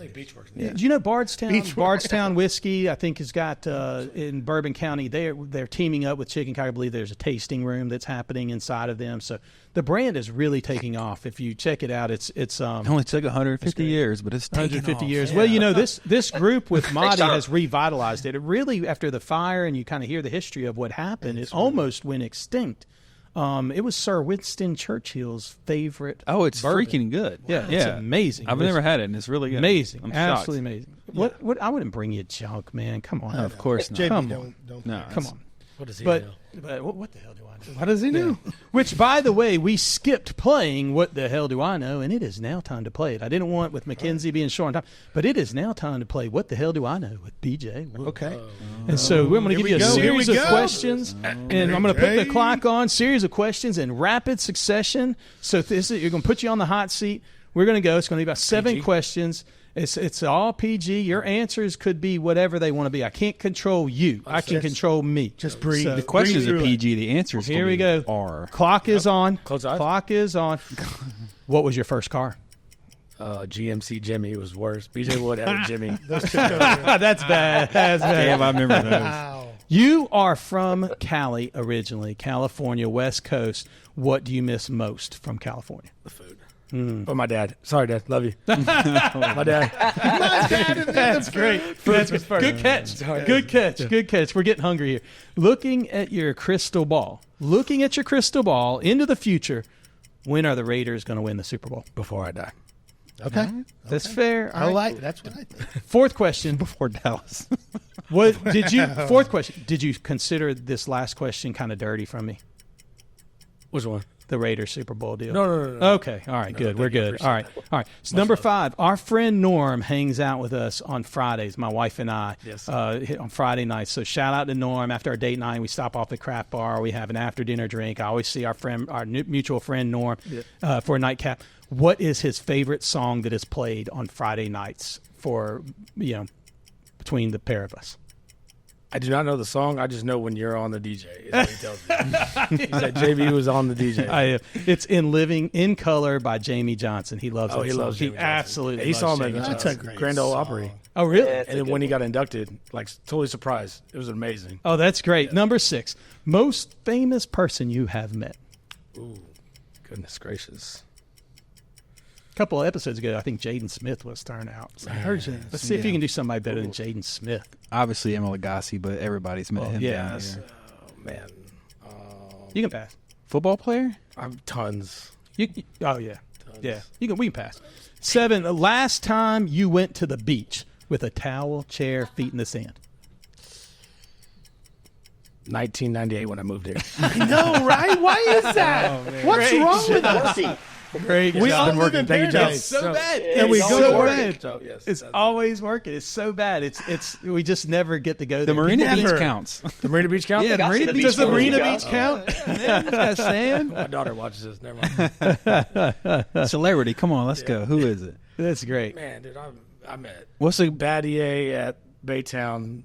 Do you know Bardstown? Bardstown Whiskey, I think, has got in Bourbon County. They're teaming up with Chicken Cock. I believe there's a tasting room that's happening inside of them. So the brand is really taking off. If you check it out, it's It only took 150 years, but it's taking 150 off. years. Yeah. Well, this group with Marty time. has revitalized it. It really, after the fire, and you kind of hear the history of what happened, it almost went extinct. It was Sir Winston Churchill's favorite. Oh, it's bourbon. freaking good. Yeah, it's amazing. I've never had it, and it's really good. Amazing, I'm shocked. absolutely amazing. What? I wouldn't bring you junk, man. Come on. No, of course not. JB, Come don't. No, Come on. What does he But, do? but what the hell do I know? What does he do? Which, by the way, we skipped playing What the Hell Do I Know, and it is now time to play it. I didn't want with McKenzie being short on time, but it is now time to play What the Hell Do I Know with BJ. Okay. And so we're going to give you a series of go. questions, and I'm going to put the clock on, series of questions in rapid succession. So you're going to put you on the hot seat. We're going to go. It's going to be about 7 questions. It's all PG. Your answers could be whatever they want to be. I can't control you. I can control me. Just breathe. So The questions Breathe are through PG. The answers here we go. are. Clock is on. Close eyes. Clock is on. What was your first car? GMC Jimmy was worse. BJ Wood had a Jimmy. That's bad. That's bad. Damn, I remember those. Wow. You are from Cali originally, California, West Coast. What do you miss most from California? The food. Oh, my dad. Sorry, Dad. Love you. My dad. That's great. Good catch. Good catch. Good catch. We're getting hungry here. Looking at your crystal ball into the future, when are the Raiders going to win the Super Bowl? Before I die. Okay. That's fair. I like. That's what I think. Fourth question. Before Dallas. Fourth question. Did you consider this last question kind of dirty from me? Which one? The Raiders Super Bowl deal. No. Okay. All right. Good. We're good. All right. So number 5, our friend Norm hangs out with us on Fridays. My wife and I. Yes. On Friday nights. So shout out to Norm. After our date night, we stop off the craft bar. We have an after dinner drink. I always see our mutual friend Norm for a nightcap. What is his favorite song that is played on Friday nights for between the pair of us? I do not know the song. I just know when you're on the DJ. Is what he tells me. He said JB was on the DJ. It's in Living in Color by Jamie Johnson. He loves that he song. loves Jamie Johnson. Absolutely. He saw loves him Jamie at Johnson. That's a great Grand Ole song. Opry. Oh, really? Yeah, And then when he got inducted, totally surprised. It was amazing. Oh, that's great. Number 6, most famous person you have met. Ooh, goodness gracious. A couple of episodes ago, I think Jaden Smith was turned out. So let's see if you can do somebody better than Jaden Smith. Obviously, Emil Lagasse, but everybody's met him. yeah, down here. Oh, man. You can pass. Football player? I'm tons. Oh yeah, yeah. We can pass. 7. Last time you went to the beach with a towel, chair, feet in the sand. 1998 when I moved here. I know, right? Why is that? What's Great wrong with us? Mercy. Great. We all been live working. in Thank you, Joe. paradise. so bad. And we It's go so to work. bad. So, yes, It's that's- always working. It's so bad. It's we just never get to go The there. Marina Never. Beach counts. the Marina Beach count? Yeah, the Marina the Beach. Does the Beach Marina Bowl. Beach count? Got sand. My daughter watches this. Never mind. Celebrity. Come on, let's go. Who is it? That's great. Man, dude, I met What's the Battier at Baytown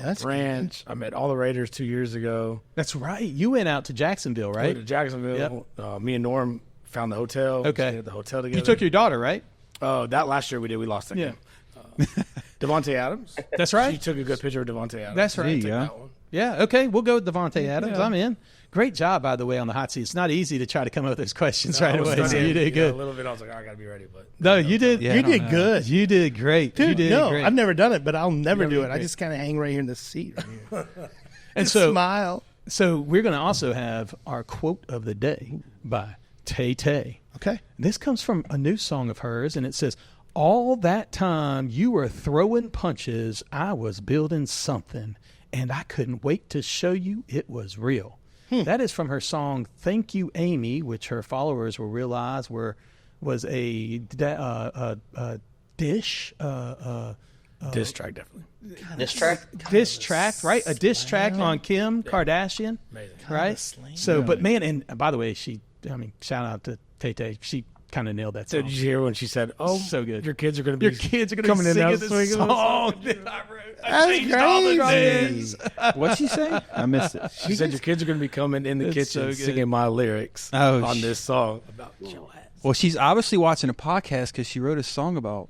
that's Ranch. I met all the Raiders 2 years ago. That's right. You went out to Jacksonville, Went right? to Jacksonville. Me and Norm found the hotel. Okay. Stayed at the hotel together. You took your daughter, right? Oh, that last year we did. We lost that Yeah. game. Devontae Adams. That's She right. took a good picture of Devontae Adams. That's right. There you go. That one. Yeah. Okay. We'll go with Devontae Adams. I'm in. Great job, by the way, on the hot seat. It's not easy to try to come up with those questions right away. So you did good. A little bit. I was like, I got to be ready. But no, you did. You did good. You did great. Dude, you did great. I've never done it, but I'll never do it. I just kind of hang right here in the seat. Right here. And so smile. So we're going to also have our quote of the day by Tay Tay. Okay. This comes from a new song of hers, and it says, "All that time you were throwing punches, I was building something, and I couldn't wait to show you it was real." That is from her song "Thank You, Amy," which her followers will realize was a dish track, definitely. Diss track? Right? A diss track on Kim Kardashian. Amazing. Right? So, but man, and by the way, shout out to Tay Tay. She kind of nailed that So song. did you hear when she said, "Oh, so good. Your kids are going to be coming in now singing this song that I wrote. I changed That's all the crazy. names. What'd she say? I missed it. She said your kids are going to be coming in the That's kitchen so good. singing my lyrics Oh, on this song about your ass. Well, she's obviously watching a podcast because she wrote a song about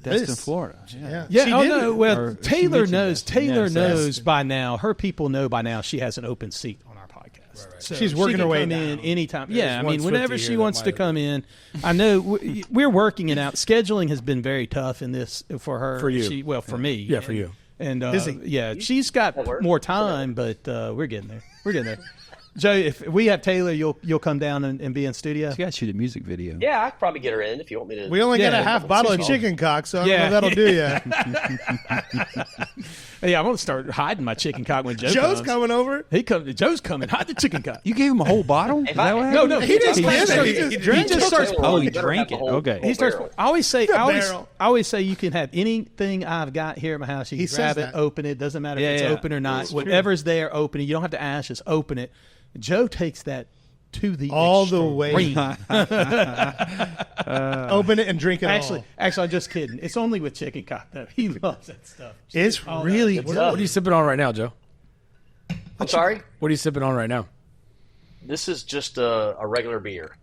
Destin, Florida. Yeah. Yeah, She oh did no. it. Well, Or she Taylor mentioned knows. that. Taylor Yes, knows by now. Her people know by now she has an open seat on our podcast. So She's she working can her way come down. in anytime. There's Yeah, I one mean, whenever Swiftie she here wants that to might- come in. I know we're working it out. Scheduling has been very tough in this for her. For you. For me. Yeah, for you. And Busy. yeah, she's got That works. more time, but we're getting there. We're getting there. Joe, if we have Taylor, you'll come down and be in studio. She got to shoot a music video. Yeah, I could probably get her in if you want me to. We only got Yeah. a half bottle of chicken cock, so I don't know if that'll do you. Yeah, I'm gonna start hiding my chicken cock when Joe Joe's comes. coming over. Joe's coming. Hide the chicken cock. You gave him a whole bottle? Is that what happened? No, He didn't just give starts- it. He just he drank just it. starts. Oh, he You better drank have the it. whole- Okay. whole He starts. barrel. I always say. The I barrel. always say you can have anything I've got here at my house. You He can grab says it, that. open it. Doesn't matter if Yeah, it's yeah. open or not. Whatever's there, open it. You don't have to ask. Just open it. Joe takes that to the All the way. extreme. Open it and drink it Actually, all. I'm just kidding. It's only with chicken cock though. He loves that stuff. It's really good. What are you sipping on right now, Joe? I'm sorry. What are you sipping on right now? This is just a regular beer.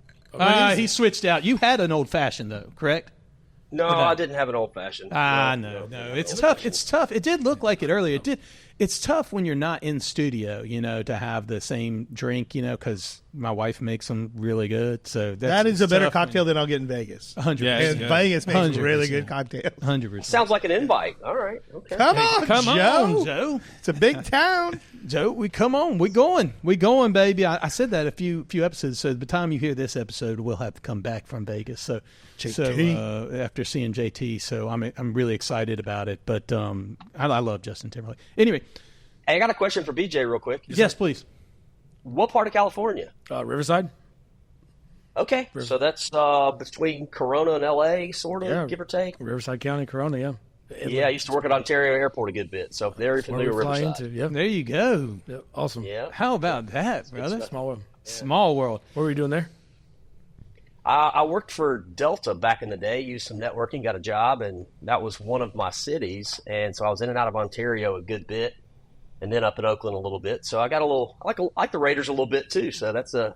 He switched out. You had an old fashioned though, correct? No, I didn't have an old fashioned. No. It's tough. It's tough. It did look like it earlier. It did. It's tough when you're not in studio, to have the same drink, because my wife makes them really good. So That is a better cocktail than I'll get in Vegas. 100%. And Vegas makes 100%. really good cocktails. 100%. Sounds like an invite. All right. Okay. Come on, Come Joe. on, Joe. It's a big town. Joe, we come on. We going, baby. I said that a few episodes. So by the time you hear this episode, we'll have to come back from Vegas. So after seeing JT, so I'm really excited about it. But I love Justin Timberlake. Anyway, Hey, I got a question for BJ real quick. yes, please. What part of California? Riverside? Okay. So that's between Corona and LA, sort of, Yeah. give or take. Riverside County, Corona, yeah. Yeah, I used to work at Ontario Airport a good bit, so very Where we familiar with fly Riverside. into, yeah. There you go. Yeah, awesome. Yeah. How about that, brother? Small one. Small world. What were you doing there? I worked for Delta back in the day, used some networking, got a job, and that was one of my cities. And so I was in and out of Ontario a good bit, and then up in Oakland a little bit. So I got I like the Raiders a little bit too. So that's a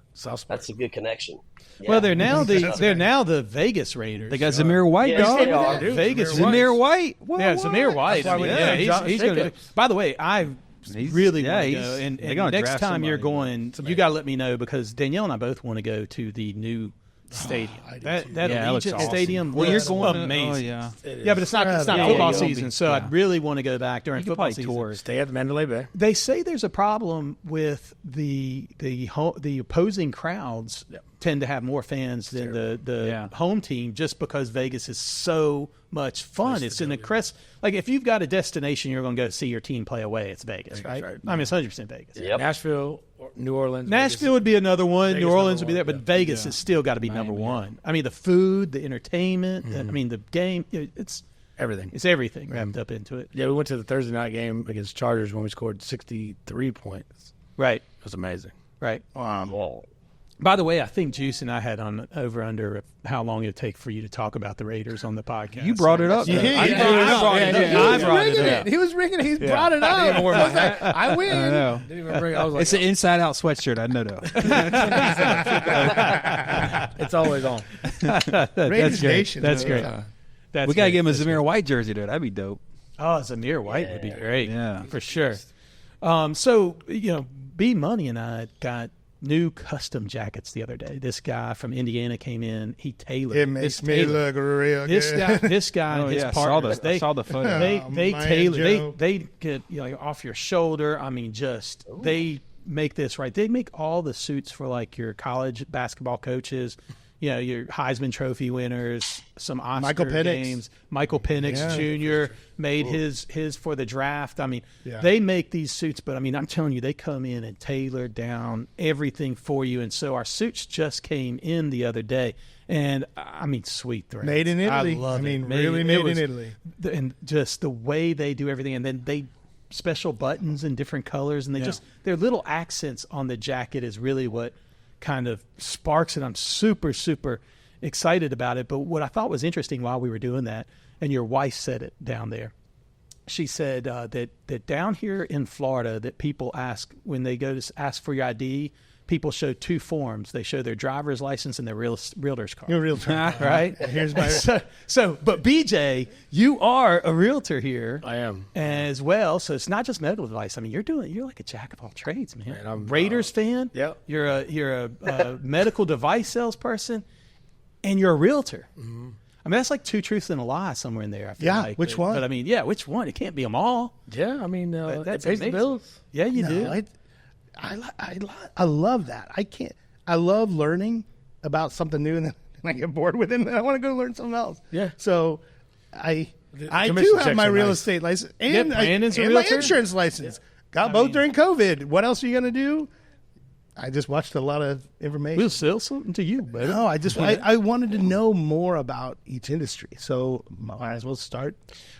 good connection. Yeah. Well, they're now the Vegas Raiders. They got Zamir White, Yes, dog. they are. Vegas Zamir White. What? Zamir White. That's why we Yeah, did Josh he's going to. Jacobs. By the way, I really want to he's- go. And they're gonna next draft time you're somebody. going, you got to let me know because Danielle and I both want to go to the new stadium. That Yeah, that looks Allegiant awesome. Stadium Well, you're looks going amazing. Oh, yeah. Yeah, but it's not Yeah, football yeah, season, so yeah. I'd really want to go back during You can football probably season. tour. Stay at the Mandalay Bay. They say there's a problem with the opposing crowds tend to have more fans than the home team just because Vegas is so much fun. It's an incredible. Like if you've got a destination you're going to go see your team play away, it's Vegas, right? right. I mean, it's 100% Vegas. Yep. Nashville, New Orleans. Nashville would be another one. Vegas New Orleans number would be there, one, but yeah. Vegas has still got to be number one. I mean, the food, the entertainment, I mean, the game. It's Everything. It's everything wrapped up into it. Yeah, we went to the Thursday night game against Chargers when we scored 63 points. Right. It was amazing. Right. Well, By the way, I think Juice and I had on over under how long it would take for you to talk about the Raiders on the podcast. You brought it up. Yeah, though. he I did. brought it up. I brought it up. He was ringing it. He's brought it up. I was like, I win. I know. Didn't even bring, I was like, It's an inside-out sweatshirt. I know that. it's always on. Raiders great. Nation. That's great. That's We got to great. give him a Zamir White jersey, though. That'd be dope. Oh, Zamir White would be great. Yeah. for sure. So, BMoney and I got new custom jackets the other day. This guy from Indiana came in. He tailored. It makes me look real good. This guy and his partners. I saw the photo. They man, tailor. Joe. They get off your shoulder. I mean, they make this right. They make all the suits for like your college basketball coaches. Your Heisman Trophy winners, some Oscar Michael Penix. games. Michael Penix Jr. made his for the draft. I mean, they make these suits, but I mean, I'm telling you, they come in and tailor down everything for you. And so our suits just came in the other day, and I mean, sweet threads. Made in Italy. I love it. Really made in Italy. And just the way they do everything, and then they special buttons in different colors, and their little accents on the jacket is really what kind of sparks it. I'm super, super excited about it. But what I thought was interesting while we were doing that, and your wife said it down there, she said that down here in Florida, that people ask when they go to ask for your ID, people show two forms. They show their driver's license and their realtor's card. You're a realtor. Right? Here's my but BJ, you are a realtor here. I am as well. So it's not just medical device. I mean, you're like a jack of all trades, man. I'm Raiders fan. Yep. You're a medical device salesperson, and you're a realtor. Mm-hmm. I mean, that's like two truths and a lie somewhere in there. I feel like. Which one? But I mean, which one? It can't be them all. Yeah, I mean, That's it pays the amazing. bills. Yeah, you do. I love that. I love learning about something new, and then I get bored with it, and then I want to go learn something else. Yeah. So I commission do have checks my are real nice. estate license Yeah, and Brandon's a and my realtor? insurance license. Got both during COVID. What else are you going to do? I just watched a lot of information. We'll sell something to you, buddy. No, I wanted to know more about each industry, so might as well start.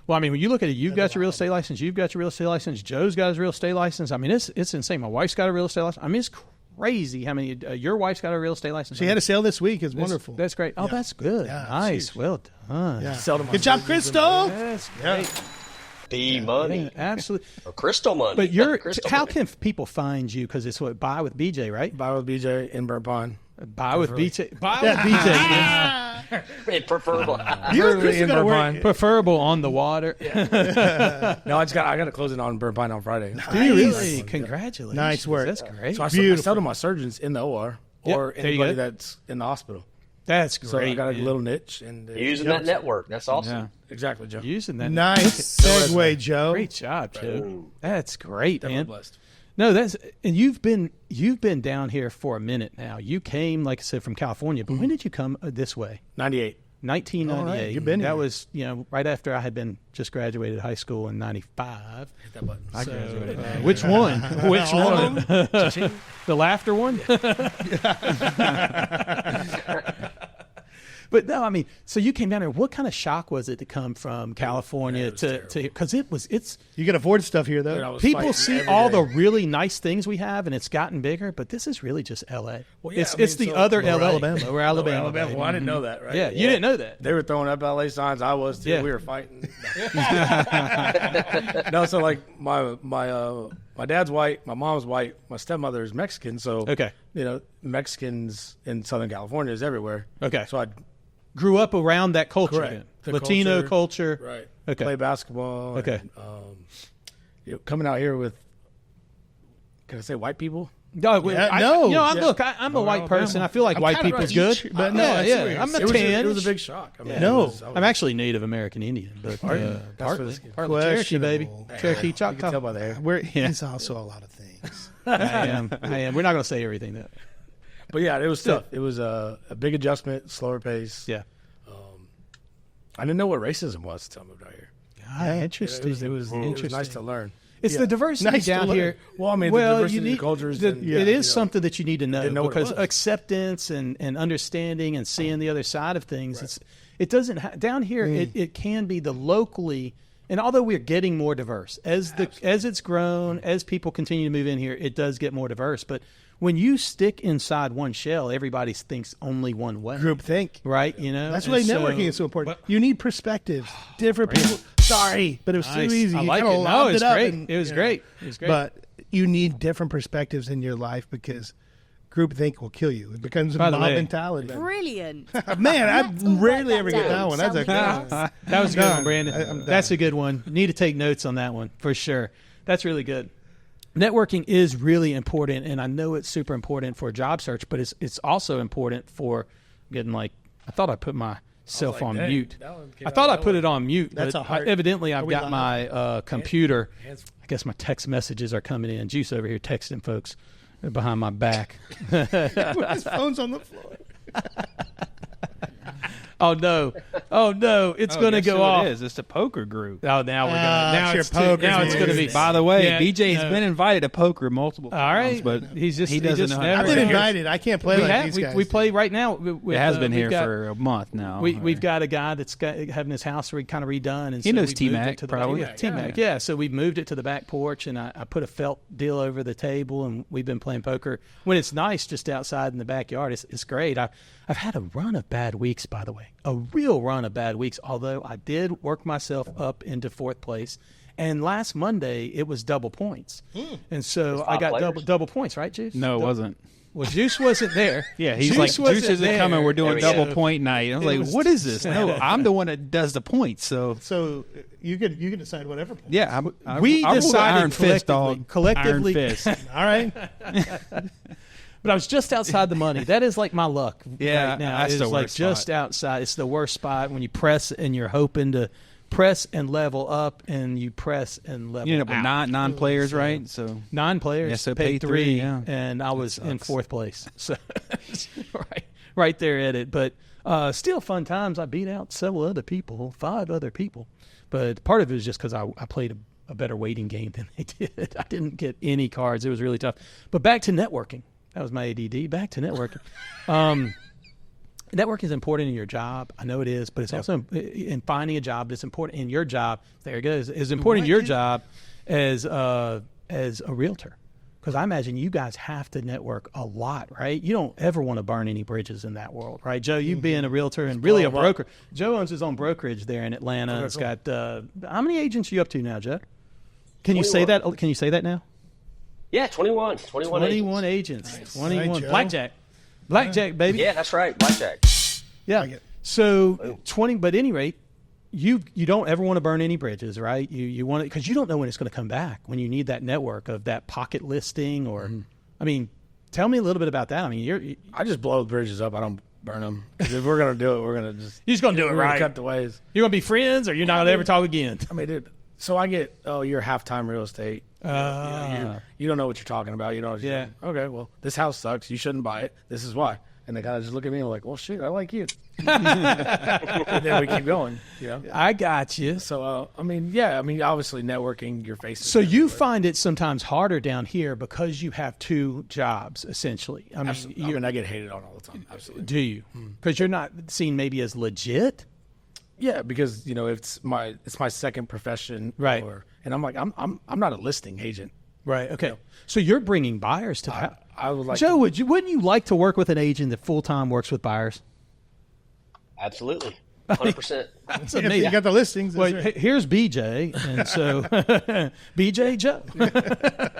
Well, I mean, when you look at it, you've got your real estate license. You've got your real estate license. Joe's got his real estate license. I mean, it's insane. My wife's got a real estate license. I mean, it's crazy how many. Your wife's got a real estate license. She had a sale this week. It's wonderful. That's great. Oh, that's good. Yeah, Nice. huge. Well done. Yeah. Good job, Crystal. That's great. BMoney. Yeah, absolutely. Or Crystal Money. But Crystal how Money. can people find you? Because it's what Buy with BJ, right? Buy with BJ in Burnt Pond. Buy with BJ. Buy with BJ. Yeah. Preferable. You and Literally Crystal in gotta Burnt work. Pond. Preferable on the water. No, I got to close it on Burnt Pond on Friday. Really? Congratulations. Nice work. That's great. So I Beautiful. sell to my surgeons in the OR or there you anybody go. that's in the hospital. That's great. So I got a man. little niche and Using that network. That's awesome. Yeah. Exactly, Joe. Using that. Nice segue, Joe. Great job, Joe. That's great, Definitely man. blessed. No, and you've been down here for a minute now. You came, like I said, from California, but when did you come this way? 98. 1998. All right, you've been that here. was right after I had been just graduated high school in 95. Hit that button. I graduated. Which one? Which one? The laughter one? But no, I mean, so you came down here. What kind of shock was it to come from California to because it's You can afford stuff here, though. Dude, I was people fighting see every all day. the really nice things we have, and it's gotten bigger. But this is really just L.A. Well, yeah, it's I mean, the so other Lower L.A. Alabama. Lower Alabama. Well, I didn't know that, right? Yeah, you didn't know that. They were throwing up LA signs. I was too. Yeah. We were fighting. No, so like my dad's white, my mom's white, my stepmother is Mexican. So Okay. Mexicans in Southern California is everywhere. Okay. So I Grew up around that culture, Correct. then. The Latino culture. right Okay. play basketball. Okay. And, coming out here with, can I say white people? No, no. Look, I'm a white Alabama. person. I feel like white kinda people's right. good. But no, yeah, I see what you're I'm a It was, tan. it was a big shock. I mean, No. I'm actually Native American Indian, but That's partly, what it's- partly Cherokee, baby. Questionable. Cherokee you can tell Choctaw. by the hair. He's also a lot of things. I am. We're not going to say everything, though. But yeah, it was tough. It was a big adjustment, slower pace. Yeah. I didn't know what racism was until I moved out here. Interesting. It was nice to learn. It's the diversity Nice to down learn. here. Well, I mean, the diversity of cultures and- it Yeah. is something that you need to know Didn't know what it because was. acceptance and understanding and seeing the other side of things. It doesn't down here. It can be the locally, and although we're getting more diverse as it's grown, as people continue to move in here, it does get more diverse. But when you stick inside one shell, everybody thinks only one way. Group think. Right? That's And why so- networking is so important. You need perspectives. Different people. Sorry, but it was Nice. too easy. I You like kinda it. No, lobbed it's up great. and- It was great. It was great. But you need different perspectives in your life because groupthink will kill you. It becomes a By the mob way- mentality. Brilliant. Man, I Let's all rarely write ever that get that down. one. That's a Sounds good one. That was a good done. one, Brandon. I'm done. That's a good one. Need to take notes on that one for sure. That's really good. networking is really important, and I know it's super important for a job search, but it's also important for getting I thought I put myself on mute. I thought I put it on mute, but evidently I've got my computer. I guess my text messages are coming in. Juice over here texting folks behind my back. His phone's on the floor. Oh no! It's going to go off. It is. It's a poker group. Oh, now we're gonna. It's going to be. By the way, BJ has been invited to poker multiple times, but he doesn't know. I've been invited. I can't play these guys. We play right now. It has been here for a month now. We've got a guy that's having his house kind of redone, and he knows T-Mac probably. T-Mac, yeah. So we've moved it to the back porch, and I put a felt deal over the table, and we've been playing poker when it's nice, just outside in the backyard. It's great. I've had a run of bad weeks, by the way, a real run of bad weeks, although I did work myself up into 4th place. And last Monday, it was double points. And so I got double points, right, Juice? No, it wasn't. Well, Juice wasn't there. Yeah, he's Juice isn't coming. We're doing double point night. I was like, what is this? No, I'm the one that does the points. So you can decide whatever point. Yeah, we decided Iron Fist, dog. Collectively. Iron Fist. All right. But I was just outside the money. That is my luck right now. That's the worst just spot. Outside. It's the worst spot when you press and you're hoping to press and level up, and you press and level. You end up with non-players, right? So 9 players. Yeah, so paid 3, yeah. and I was in 4th place. So right there at it. But still fun times. I beat out several other people, 5 other people. But part of it was just because I played a better waiting game than they did. I didn't get any cards. It was really tough. But back to networking. That was my ADD. Back to networking. Networking is important in your job. I know it is, but it's also in finding a job. It's important in your job. There it goes. It's important in your job as a realtor, because I imagine you guys have to network a lot, right? You don't ever want to burn any bridges in that world, right? Joe, you being a realtor and really a broker. Joe owns his own brokerage there in Atlanta. It's got how many agents are you up to now, Joe? Can 21. You say that? Can you say that now? Yeah, 21 agents. Nice. 21. Blackjack, baby. Yeah, that's right. Blackjack. Yeah. So 20, but at any rate, you don't ever want to burn any bridges, right? You want it because you don't know when it's going to come back, when you need that network of that pocket listing or, I mean, tell me a little bit about that. I mean, I just blow the bridges up. I don't burn them. Because if we're going to do it, we're going to just. You're just going to do it right. Cut the ways. You're going to be friends or you're not going to ever talk again. I mean, dude. So I get, you're half-time real estate. You don't know what you're talking about. You know. Okay, well, this house sucks. You shouldn't buy it. This is why. And they kind of just look at me and like, well, shit, I like you. And then we keep going. I got you. So, obviously networking, your face. So you find it sometimes harder down here because you have 2 jobs, essentially. I mean, I get hated on all the time. Absolutely. Do you? Because you're not seen maybe as legit? Yeah, because it's my second profession, right? And I'm like I'm not a listing agent, right? Okay, so you're bringing buyers to that. I would like Joe. Wouldn't you like to work with an agent that full time works with buyers? Absolutely, 100%. That's amazing. You got the listings. Well, here's BJ, and so BJ Joe.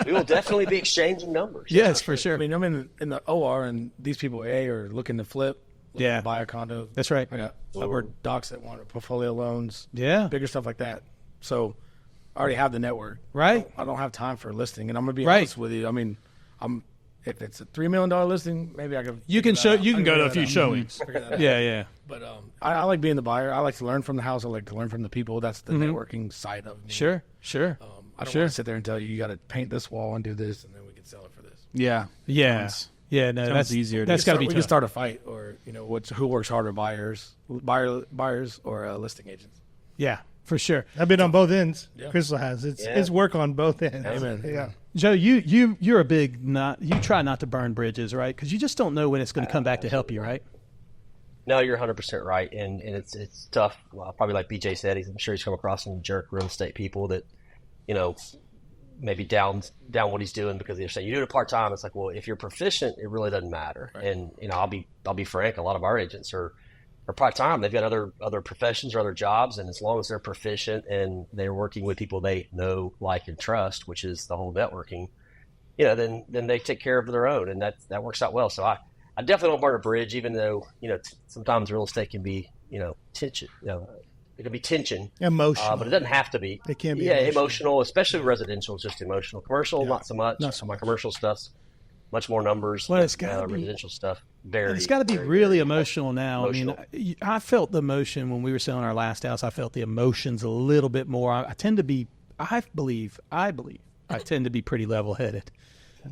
We will definitely be exchanging numbers. Yes, for sure. I mean, I'm in the OR, and these people are looking to flip. Buy a condo. That's right. I got upward docs that want portfolio loans. Yeah. Bigger stuff like that. So I already have the network. Right. I don't have time for a listing. And I'm going to be honest with you. I mean, if it's a $3 million listing, maybe I could. You can go to a few showings. Yeah. But I like being the buyer. I like to learn from the house. I like to learn from the people. That's the networking side of me. Sure. I don't want to sit there and tell you got to paint this wall and do this, and then we can sell it for this. Yeah. Yeah, no, that's easier. That's got to be. We can start a fight, or who works harder, buyers or listing agents. Yeah, for sure. I've been on both ends. Yeah. Crystal has. It's work on both ends. Amen. Yeah. Joe, you're a big you try not to burn bridges, right? Because you just don't know when it's going to come back to help you, right? No, you're 100% right, and it's tough. Well, probably like BJ said, I'm sure he's come across some jerk real estate people that, maybe down what he's doing because they're saying you do it part time. It's like, well, if you're proficient, it really doesn't matter. Right. And I'll be frank. A lot of our agents are part time. They've got other professions or other jobs, and as long as they're proficient and they're working with people they know, like, and trust, which is the whole networking, then they take care of their own, and that works out well. So I definitely don't burn a bridge, even though sometimes real estate can be tension, tension, emotional, but it doesn't have to be. It can be emotional, especially residential. It's just emotional. Commercial, not so much. My commercial stuff's much more numbers. Well, it's got residential stuff. It's got to be really emotional now. Emotional. I mean, I felt the emotion when we were selling our last house. I felt the emotions a little bit more. I tend to be. I believe. I tend to be pretty level-headed.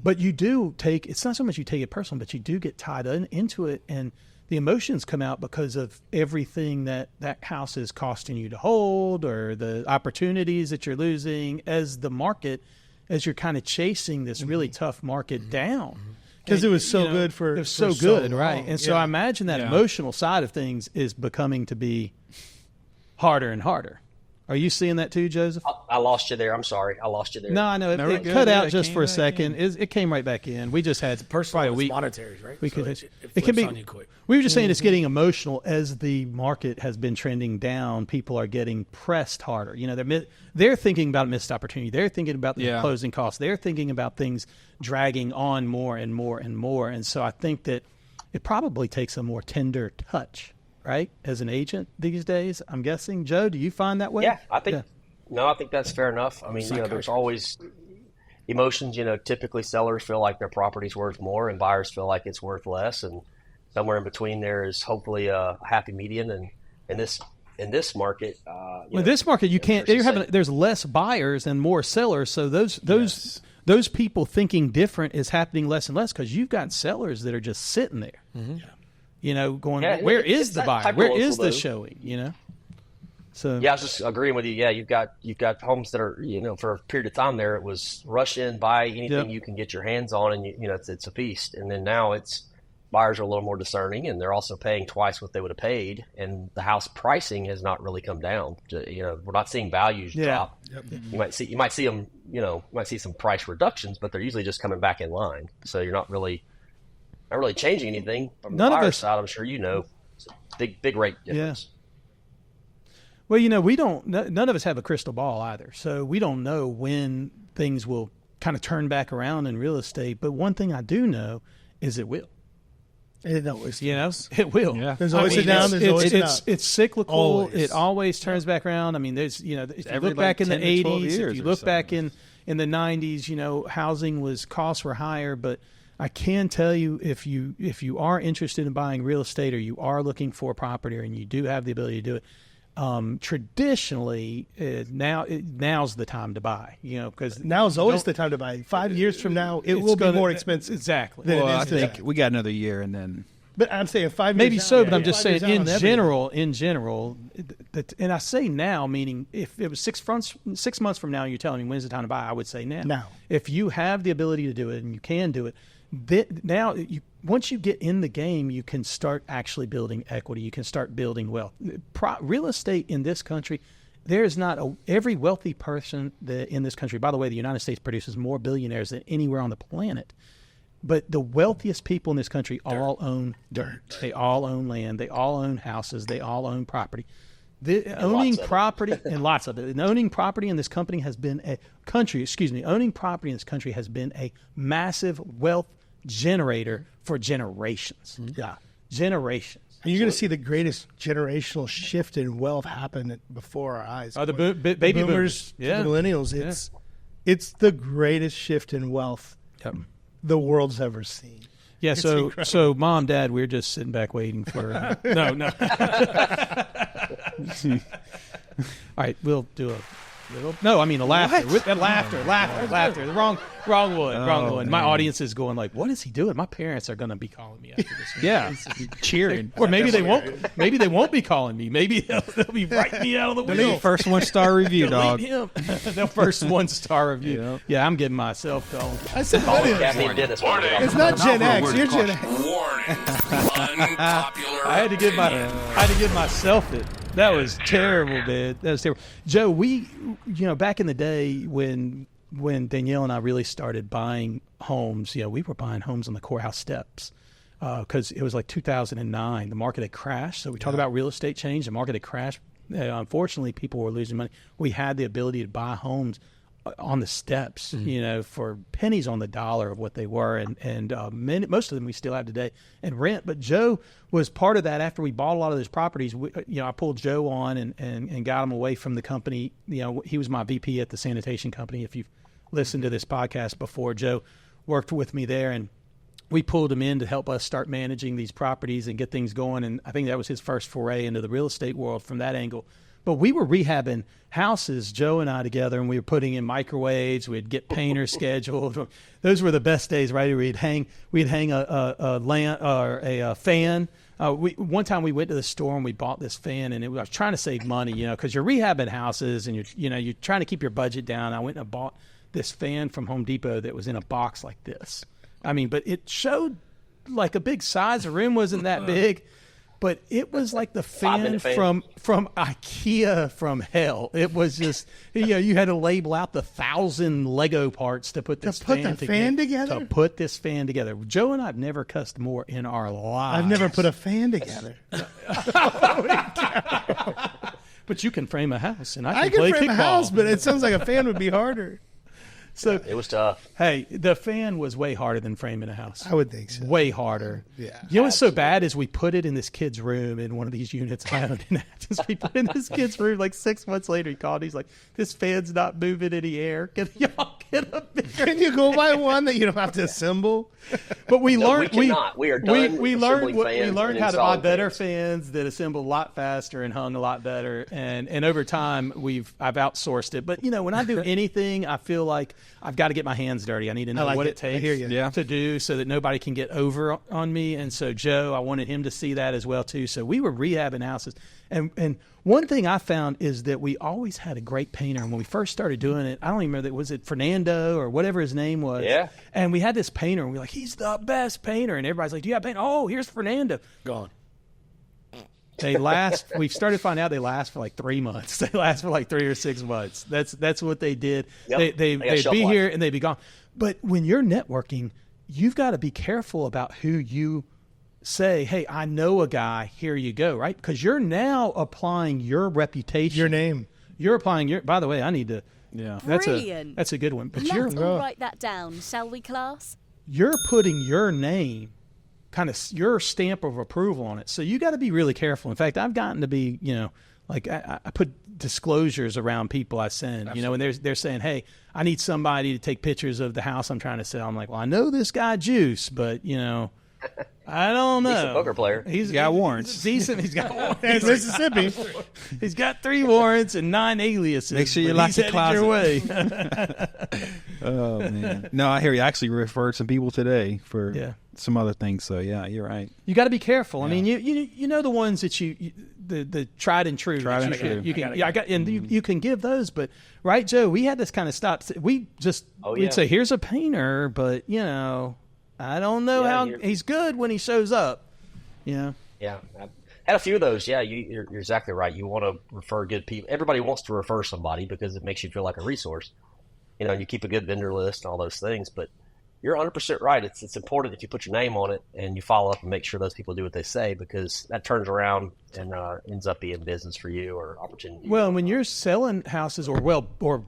But you do take. It's not so much you take it personal, but you do get tied into it, and the emotions come out because of everything that house is costing you to hold, or the opportunities that you're losing as you're kind of chasing this really tough market down. Because it was so good it was so good, right? And so I imagine that emotional side of things is becoming to be harder and harder. Are you seeing that too, Joseph? I lost you there. I'm sorry. I lost you there. No, I know. It cut out just for a second. It came right back in. We just had probably a week. Monetaries, right? It can be. We were just saying it's getting emotional as the market has been trending down. People are getting pressed harder. They're thinking about missed opportunity. They're thinking about the closing costs. They're thinking about things dragging on more and more and more. And so I think that it probably takes a more tender touch, right, as an agent these days, I'm guessing. Joe, do you find that way? Yeah, I think that's fair enough. I mean, there's always emotions. Typically sellers feel like their property's worth more and buyers feel like it's worth less, and somewhere in between there is hopefully a happy median. And in this market, this market you can't. There's less buyers and more sellers, so those people thinking different is happening less and less because you've got sellers that are just sitting there. Mm-hmm. Going, where is the buyer? Where is the showing? So I was just agreeing with you. Yeah, you've got homes that are for a period of time there it was rush in, buy anything you can get your hands on, and it's a feast. And then now buyers are a little more discerning, and they're also paying twice what they would have paid, and the house pricing has not really come down. We're not seeing values drop. Yep. You might see them. Might see some price reductions, but they're usually just coming back in line. So you're not really changing anything from the buyer side. I'm sure it's a big rate difference. Yeah. Well, we don't. None of us have a crystal ball either, so we don't know when things will kind of turn back around in real estate. But one thing I do know is it will. It always, it will. Yeah. There's always a down. There's always a up. It's cyclical. Always. It always turns back around. I mean, there's if you look back in the 80s, if you look back in the 90s, housing costs were higher. But I can tell you, if you are interested in buying real estate, or you are looking for a property, and you do have the ability to do it, traditionally now's the time to buy. Because now's always the time to buy. 5 years from now, it will be more expensive. Exactly. Well, I think we got another year, and then. But I'm saying 5 years. Maybe so, but I'm just saying in general, and I say now, meaning if it was 6 months from now, you're telling me when's the time to buy, I would say now. Now, if you have the ability to do it and you can do it, once you get in the game, you can start actually building equity. You can start building wealth. Real estate in this country, there is not every wealthy person in this country. By the way, the United States produces more billionaires than anywhere on the planet. But the wealthiest people in this country all own dirt. They all own land. They all own houses. They all own property. Owning property and lots of it. And owning property in this owning property in this country has been a massive wealth generator for generations. Mm-hmm. Yeah, generations. And you're going to see the greatest generational shift in wealth happen before our eyes. The baby boomers, the millennials. It's the greatest shift in wealth the world's ever seen. Yeah. So Mom, Dad, we're just sitting back waiting for. No. All right, we'll do a little. No, I mean a laughter. Laughter. The wrong one. My audience is going like, "What is he doing?" My parents are going to be calling me after this. Yeah, cheering. Or maybe they won't. Maybe they won't be calling me. Maybe they'll be writing me out of the wheel. First 1-star review, dog. The first 1-star review. Yeah, I'm getting myself called. I said it's not Gen X. You're Gen X. Warning. Unpopular. I had to give myself it. That was terrible, man. That was terrible. Joe, we, back in the day when Danielle and I really started buying homes, we were buying homes on the courthouse steps because it was like 2009. The market had crashed. So we talk about real estate change. The market had crashed. Unfortunately, people were losing money. We had the ability to buy homes on the steps, for pennies on the dollar of what they were, and most of them we still have today, and rent. But Joe was part of that. After we bought a lot of those properties, I pulled Joe on and got him away from the company. He was my VP at the sanitation company. If you've listened to this podcast before, Joe worked with me there, and we pulled him in to help us start managing these properties and get things going. And I think that was his first foray into the real estate world from that angle. But we were rehabbing houses, Joe and I together, and we were putting in microwaves. We'd get painters scheduled. Those were the best days, right? We'd hang a lamp or a fan. One time we went to the store and we bought this fan, and I was trying to save money, because you're rehabbing houses and you're trying to keep your budget down. I went and bought this fan from Home Depot that was in a box like this. But it showed like a big size. The room wasn't that big, but it was like the fan from IKEA from hell. It was just, you had to label out the 1,000 Lego parts to put this fan together. To put this fan together. Joe and I have never cussed more in our lives. I've never put a fan together. But you can frame a house, and I can play frame kickball. a house, but it sounds like a fan would be harder. So it was tough. Hey, the fan was way harder than framing a house. I would think so. Way harder. Yeah. What's so bad is we put it in this kid's room in one of these units I owned in Athens. We put it in this kid's room. Like 6 months later, he called. He's like, "This fan's not moving any air. Can y'all get a bigger?" Can you go buy one that you don't have to assemble? But we learned. We cannot. We are done. We learned how to buy better fans that assemble a lot faster and hung a lot better. And over time, I've outsourced it. But when I do anything, I feel like I've got to get my hands dirty. I need to know what it takes to do so that nobody can get over on me. And so Joe, I wanted him to see that as well too. So we were rehabbing houses. And one thing I found is that we always had a great painter. And when we first started doing it, I don't even remember, was it Fernando or whatever his name was? Yeah. And we had this painter, and we were like, he's the best painter. And everybody's like, do you have paint? Oh, here's Fernando. Gone. We've started finding out they last for like 3 months. They last for like 3 or 6 months. That's what they did. Yep. They'd be here and they'd be gone. But when you're networking, you've got to be careful about who you say, hey, I know a guy, here you go, right? Because you're now applying your reputation. Your name. You're applying by the way, I need to, Brilliant. that's a good one. But Let's all write that down, shall we, class? You're putting your name, kind of your stamp of approval on it. So you got to be really careful. In fact, I've gotten to be, like I put disclosures around people I send, and they're saying, hey, I need somebody to take pictures of the house I'm trying to sell. I'm like, well, I know this guy Juice, but, I don't know. He's a poker player. He's got warrants. He's decent. He's got warrants. In Mississippi. He's got 3 warrants and 9 aliases. Make sure you lock the closet. Your way. Oh, man. No, I hear you. I actually referred some people today for some other things. So, yeah, you're right. You got to be careful. I mean, you know the ones that the tried and true. You can give those, but right, Joe, we had this kind of stop. We'd say, here's a painter, but I don't know how he's good when he shows up. Yeah, I had a few of those. Yeah, you're exactly right. You want to refer good people. Everybody wants to refer somebody because it makes you feel like a resource. You keep a good vendor list and all those things, but you're 100% right. It's important if you put your name on it and you follow up and make sure those people do what they say, because that turns around and ends up being business for you or opportunity. Well, and when you're selling houses or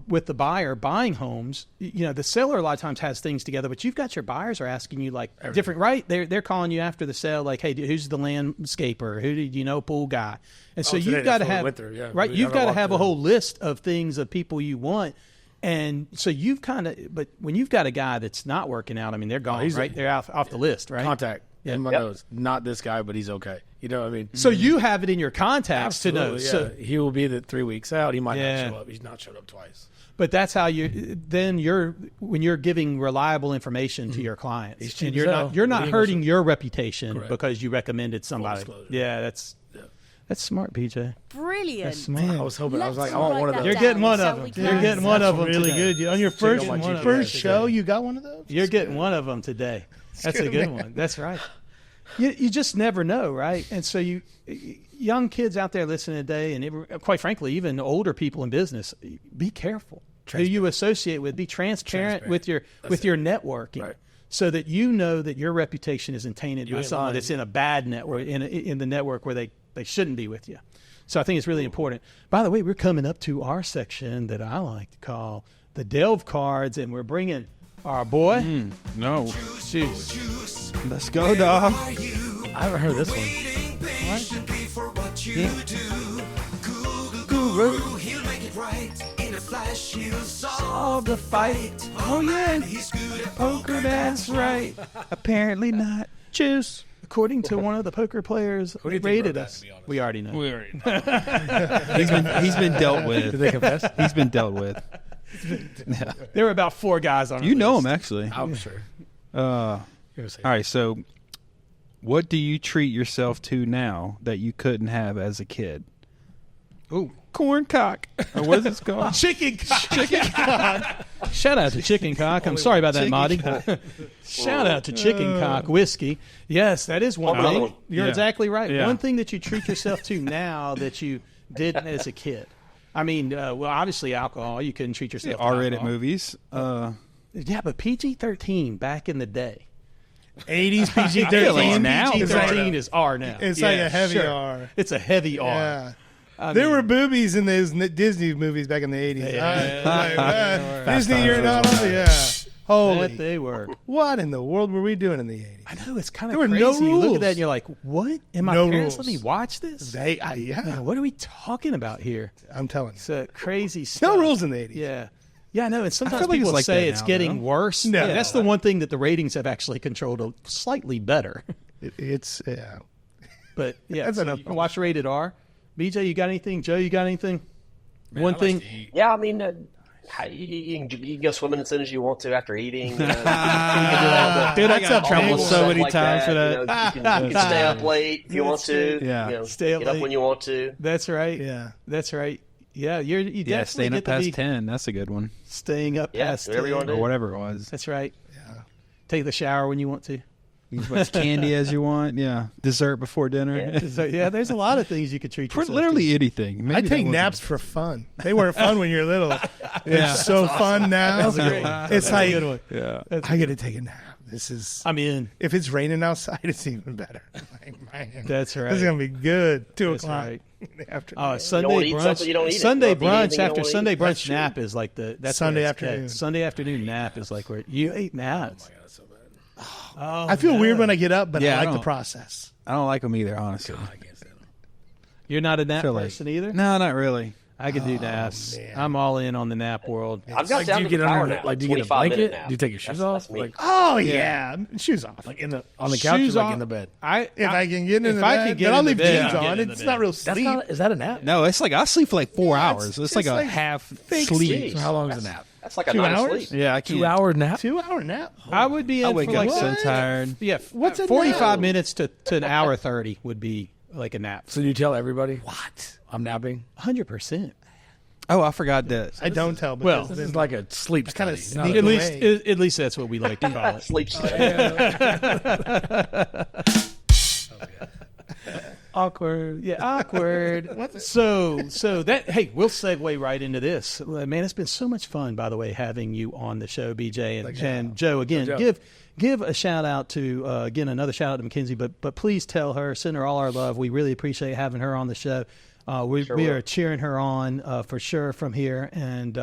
with the buyer buying homes, the seller a lot of times has things together, but you've got your buyers are asking you like different, right? They're calling you after the sale like, hey, who's the landscaper? Who do you know, pool guy? And so you've got to have you've got to have a whole list of things of people you want. And so but when you've got a guy that's not working out, I mean, they're gone, right? They're off the list, right? Contact. Yeah. Everyone knows, not this guy, but he's okay. You know what I mean? So you have it in your contacts to know. Yeah. So he will be 3 weeks out. He might not show up. He's not showed up twice. But that's how when you're giving reliable information to your clients, and you're not hurting your reputation because you recommended somebody. Yeah, that's smart, BJ. Brilliant. That's smart. I was hoping. I was like, I want one of those. You're getting one of them. You're getting one of them. Really today. good. On your first show, you got one of those. You're getting one of them today. That's a good one. That's right. You just never know, right? And so young kids out there listening today, and quite frankly, even older people in business, be careful who you associate with. Be transparent with your networking. Right. So that that your reputation isn't tainted by someone that's in a bad network, in the network where they shouldn't be with you. So I think it's really important. By the way, we're coming up to our section that I like to call the Delve Cards, and we're bringing our boy. No. Juice. Let's go, dog. I haven't heard this one. What? Yeah. Guru. Solve the fight. Oh, yeah. Poker, that's right. Apparently not. Juice. According to one of the poker players who rated us. We already know. He's been dealt with. Did they confess? He's been dealt with. Yeah. There were about 4 guys on. You know list. him, actually. I'm sure. All right, so what do you treat yourself to now that you couldn't have as a kid? Ooh. Corn cock. Or what is it called? Chicken cock. Chicken cock. Shout out to Chicken Cock. I'm sorry about that, Monty. Shout out to Chicken Cock Whiskey. Yes, that is one thing. You're exactly right. Yeah. One thing that you treat yourself to now that you didn't as a kid. I mean, well, obviously alcohol. You couldn't treat yourself to R-rated alcohol. movies. Yeah, but PG-13 back in the day. 80s PG-13. feel like now. PG-13 is R now. It's like a heavy R. It's a heavy R. Yeah. I There mean, were boobies in those Disney movies back in the 80s. Disney, you're not on. Yeah. that Holy. they were. What in the world were we doing in the 80s? I know, it's kind of There were crazy. no You look rules. at that and you're like, what? And my No parents rules. let me watch this? Yeah. What are we talking about here? I'm telling you. It's crazy stuff. No rules in the 80s. Yeah. Yeah, I know. And sometimes feel like people it's like say that it's now, getting though. worse. No. Yeah, that's the one thing that the ratings have actually controlled slightly better. It's, yeah. But yeah, That's so enough. you can watch Rated R. BJ, you got anything? Joe, you got anything? One thing. Yeah, I mean, you can go swimming as soon as you want to after eating. You can do Dude, I got trouble stuff so many like times for that. You know, you can stay up late if you want to. Yeah. You know, Stay up get up late. when you want to. That's right. Yeah. That's right. Yeah, you Yeah, definitely staying get up to past be 10. That's a good one. staying up Yeah, past whatever you 10. want to Or do. whatever it was. That's right. Yeah. Take the shower when you want to. You can put as candy as you want. Yeah. Dessert before dinner. Yeah. So, yeah, there's a lot of things you could treat For yourself literally to. anything. Maybe I that take wasn't- naps for fun. They weren't fun when you're little. They're so fun now. It's like, Good one. Yeah. I got to take a nap. This is, I'm in. if it's raining outside, it's even better. Like, man, That's right. This is going to be good. 2 That's o'clock right. in the afternoon. You don't Sunday eat something, you don't brunch. eat it. Sunday You don't eat brunch anything you after don't Sunday eat. brunch nap is like that's Sunday where it's afternoon. at. Sunday afternoon nap is like where you ate naps. Oh, I feel weird when I get up, but Yeah, I I like the don't- process. I don't like them either, honestly. You're not a nap Feel like- person either. No, not really. I could do naps. man. I'm all in on the nap world. I've got Like, down do you to get the power under? nap. Like, do you get a 25-minute blanket? nap. Do you take your shoes That's off? me. Like, Oh, yeah. Shoes off. like on the couch, Shoes or like off. in the bed. If I can get in if the I bed, could get then I'll in the leave bed, jeans I'll get on. in the It's bed. not real That's sleep. not. Is that a nap? No, it's like I sleep for like 4 hours. It's just like a like half fake sleep. So how long is a nap? That's like a 2 night of hours? sleep. Yeah, I can't. 2 hour nap. 2-hour nap. I would be I in wake for up like so tired. yeah. What's a 45 nap? minutes to an hour 30 would be like a nap. So you tell everybody what I'm napping. 100%. Oh, I forgot that. I don't tell. But Well, This is like a sleep kinda study. not sneak a- At least, away. at least that's what we like to call it. Sleep study. Awkward. Yeah, awkward. So that, hey, we'll segue right into this. Man, it's been so much fun, by the way, having you on the show, BJ. And Joe, again, Joe. give a shout out to, again, another shout out to McKenzie, but please tell her, send her all our love. We really appreciate having her on the show. We are cheering her on for sure from here, and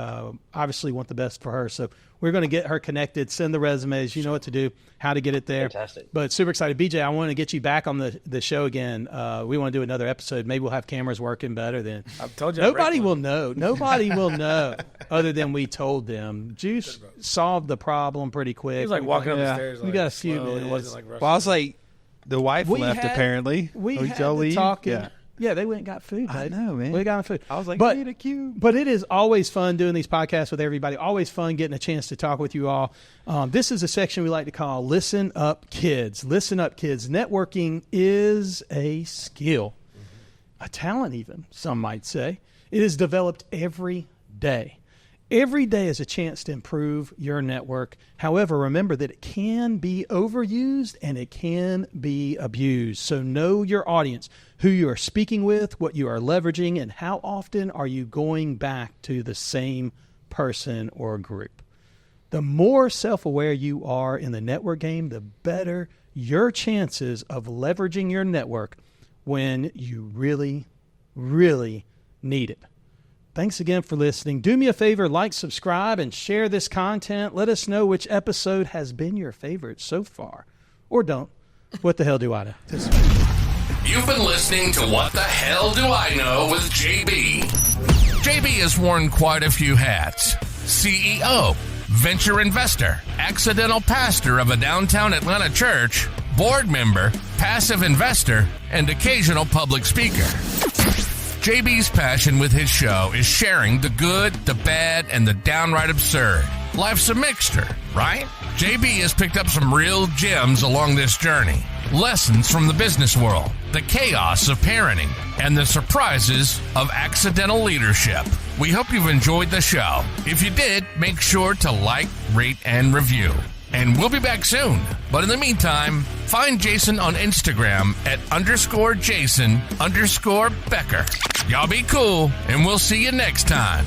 obviously want the best for her. So we're going to get her connected, send the resumes. You know what to do, how to get it there. Fantastic. But super excited. BJ, I want to get you back on the show again. We want to do another episode. Maybe we'll have cameras working better then. I've told you. Nobody will know. Nobody will know other than we told them. Juice solved the problem pretty quick. He was like walking up the Yeah. stairs. We Like, got a few slow. It minutes. wasn't like rushing. Well, I was like, the wife We left had- apparently. We Oh, had y'all to leave? talk. Yeah. Yeah, they went and got food. I Babe. know, man. We got food. I was like, but, I need a cube. But it is always fun doing these podcasts with everybody. Always fun getting a chance to talk with you all. This is a section we like to call Listen Up Kids. Listen up, kids. Networking is a skill, a talent even, some might say. It is developed every day. Every day is a chance to improve your network. However, remember that it can be overused and it can be abused. So know your audience, who you are speaking with, what you are leveraging, and how often are you going back to the same person or group. The more self-aware you are in the network game, the better your chances of leveraging your network when you really really need it. Thanks again for listening. Do me a favor, like, subscribe, and share this content. Let us know which episode has been your favorite so far. Or don't. What the hell do I know? You've been listening to What the Hell Do I Know with JB. JB has worn quite a few hats. CEO, venture investor, accidental pastor of a downtown Atlanta church, board member, passive investor, and occasional public speaker. JB's passion with his show is sharing the good, the bad, and the downright absurd. Life's a mixture, right? JB has picked up some real gems along this journey. Lessons from the business world, the chaos of parenting, and the surprises of accidental leadership. We hope you've enjoyed the show. If you did, make sure to like, rate, and review. And we'll be back soon. But in the meantime, find Jason on Instagram at _Jason_Becker. Y'all be cool, and we'll see you next time.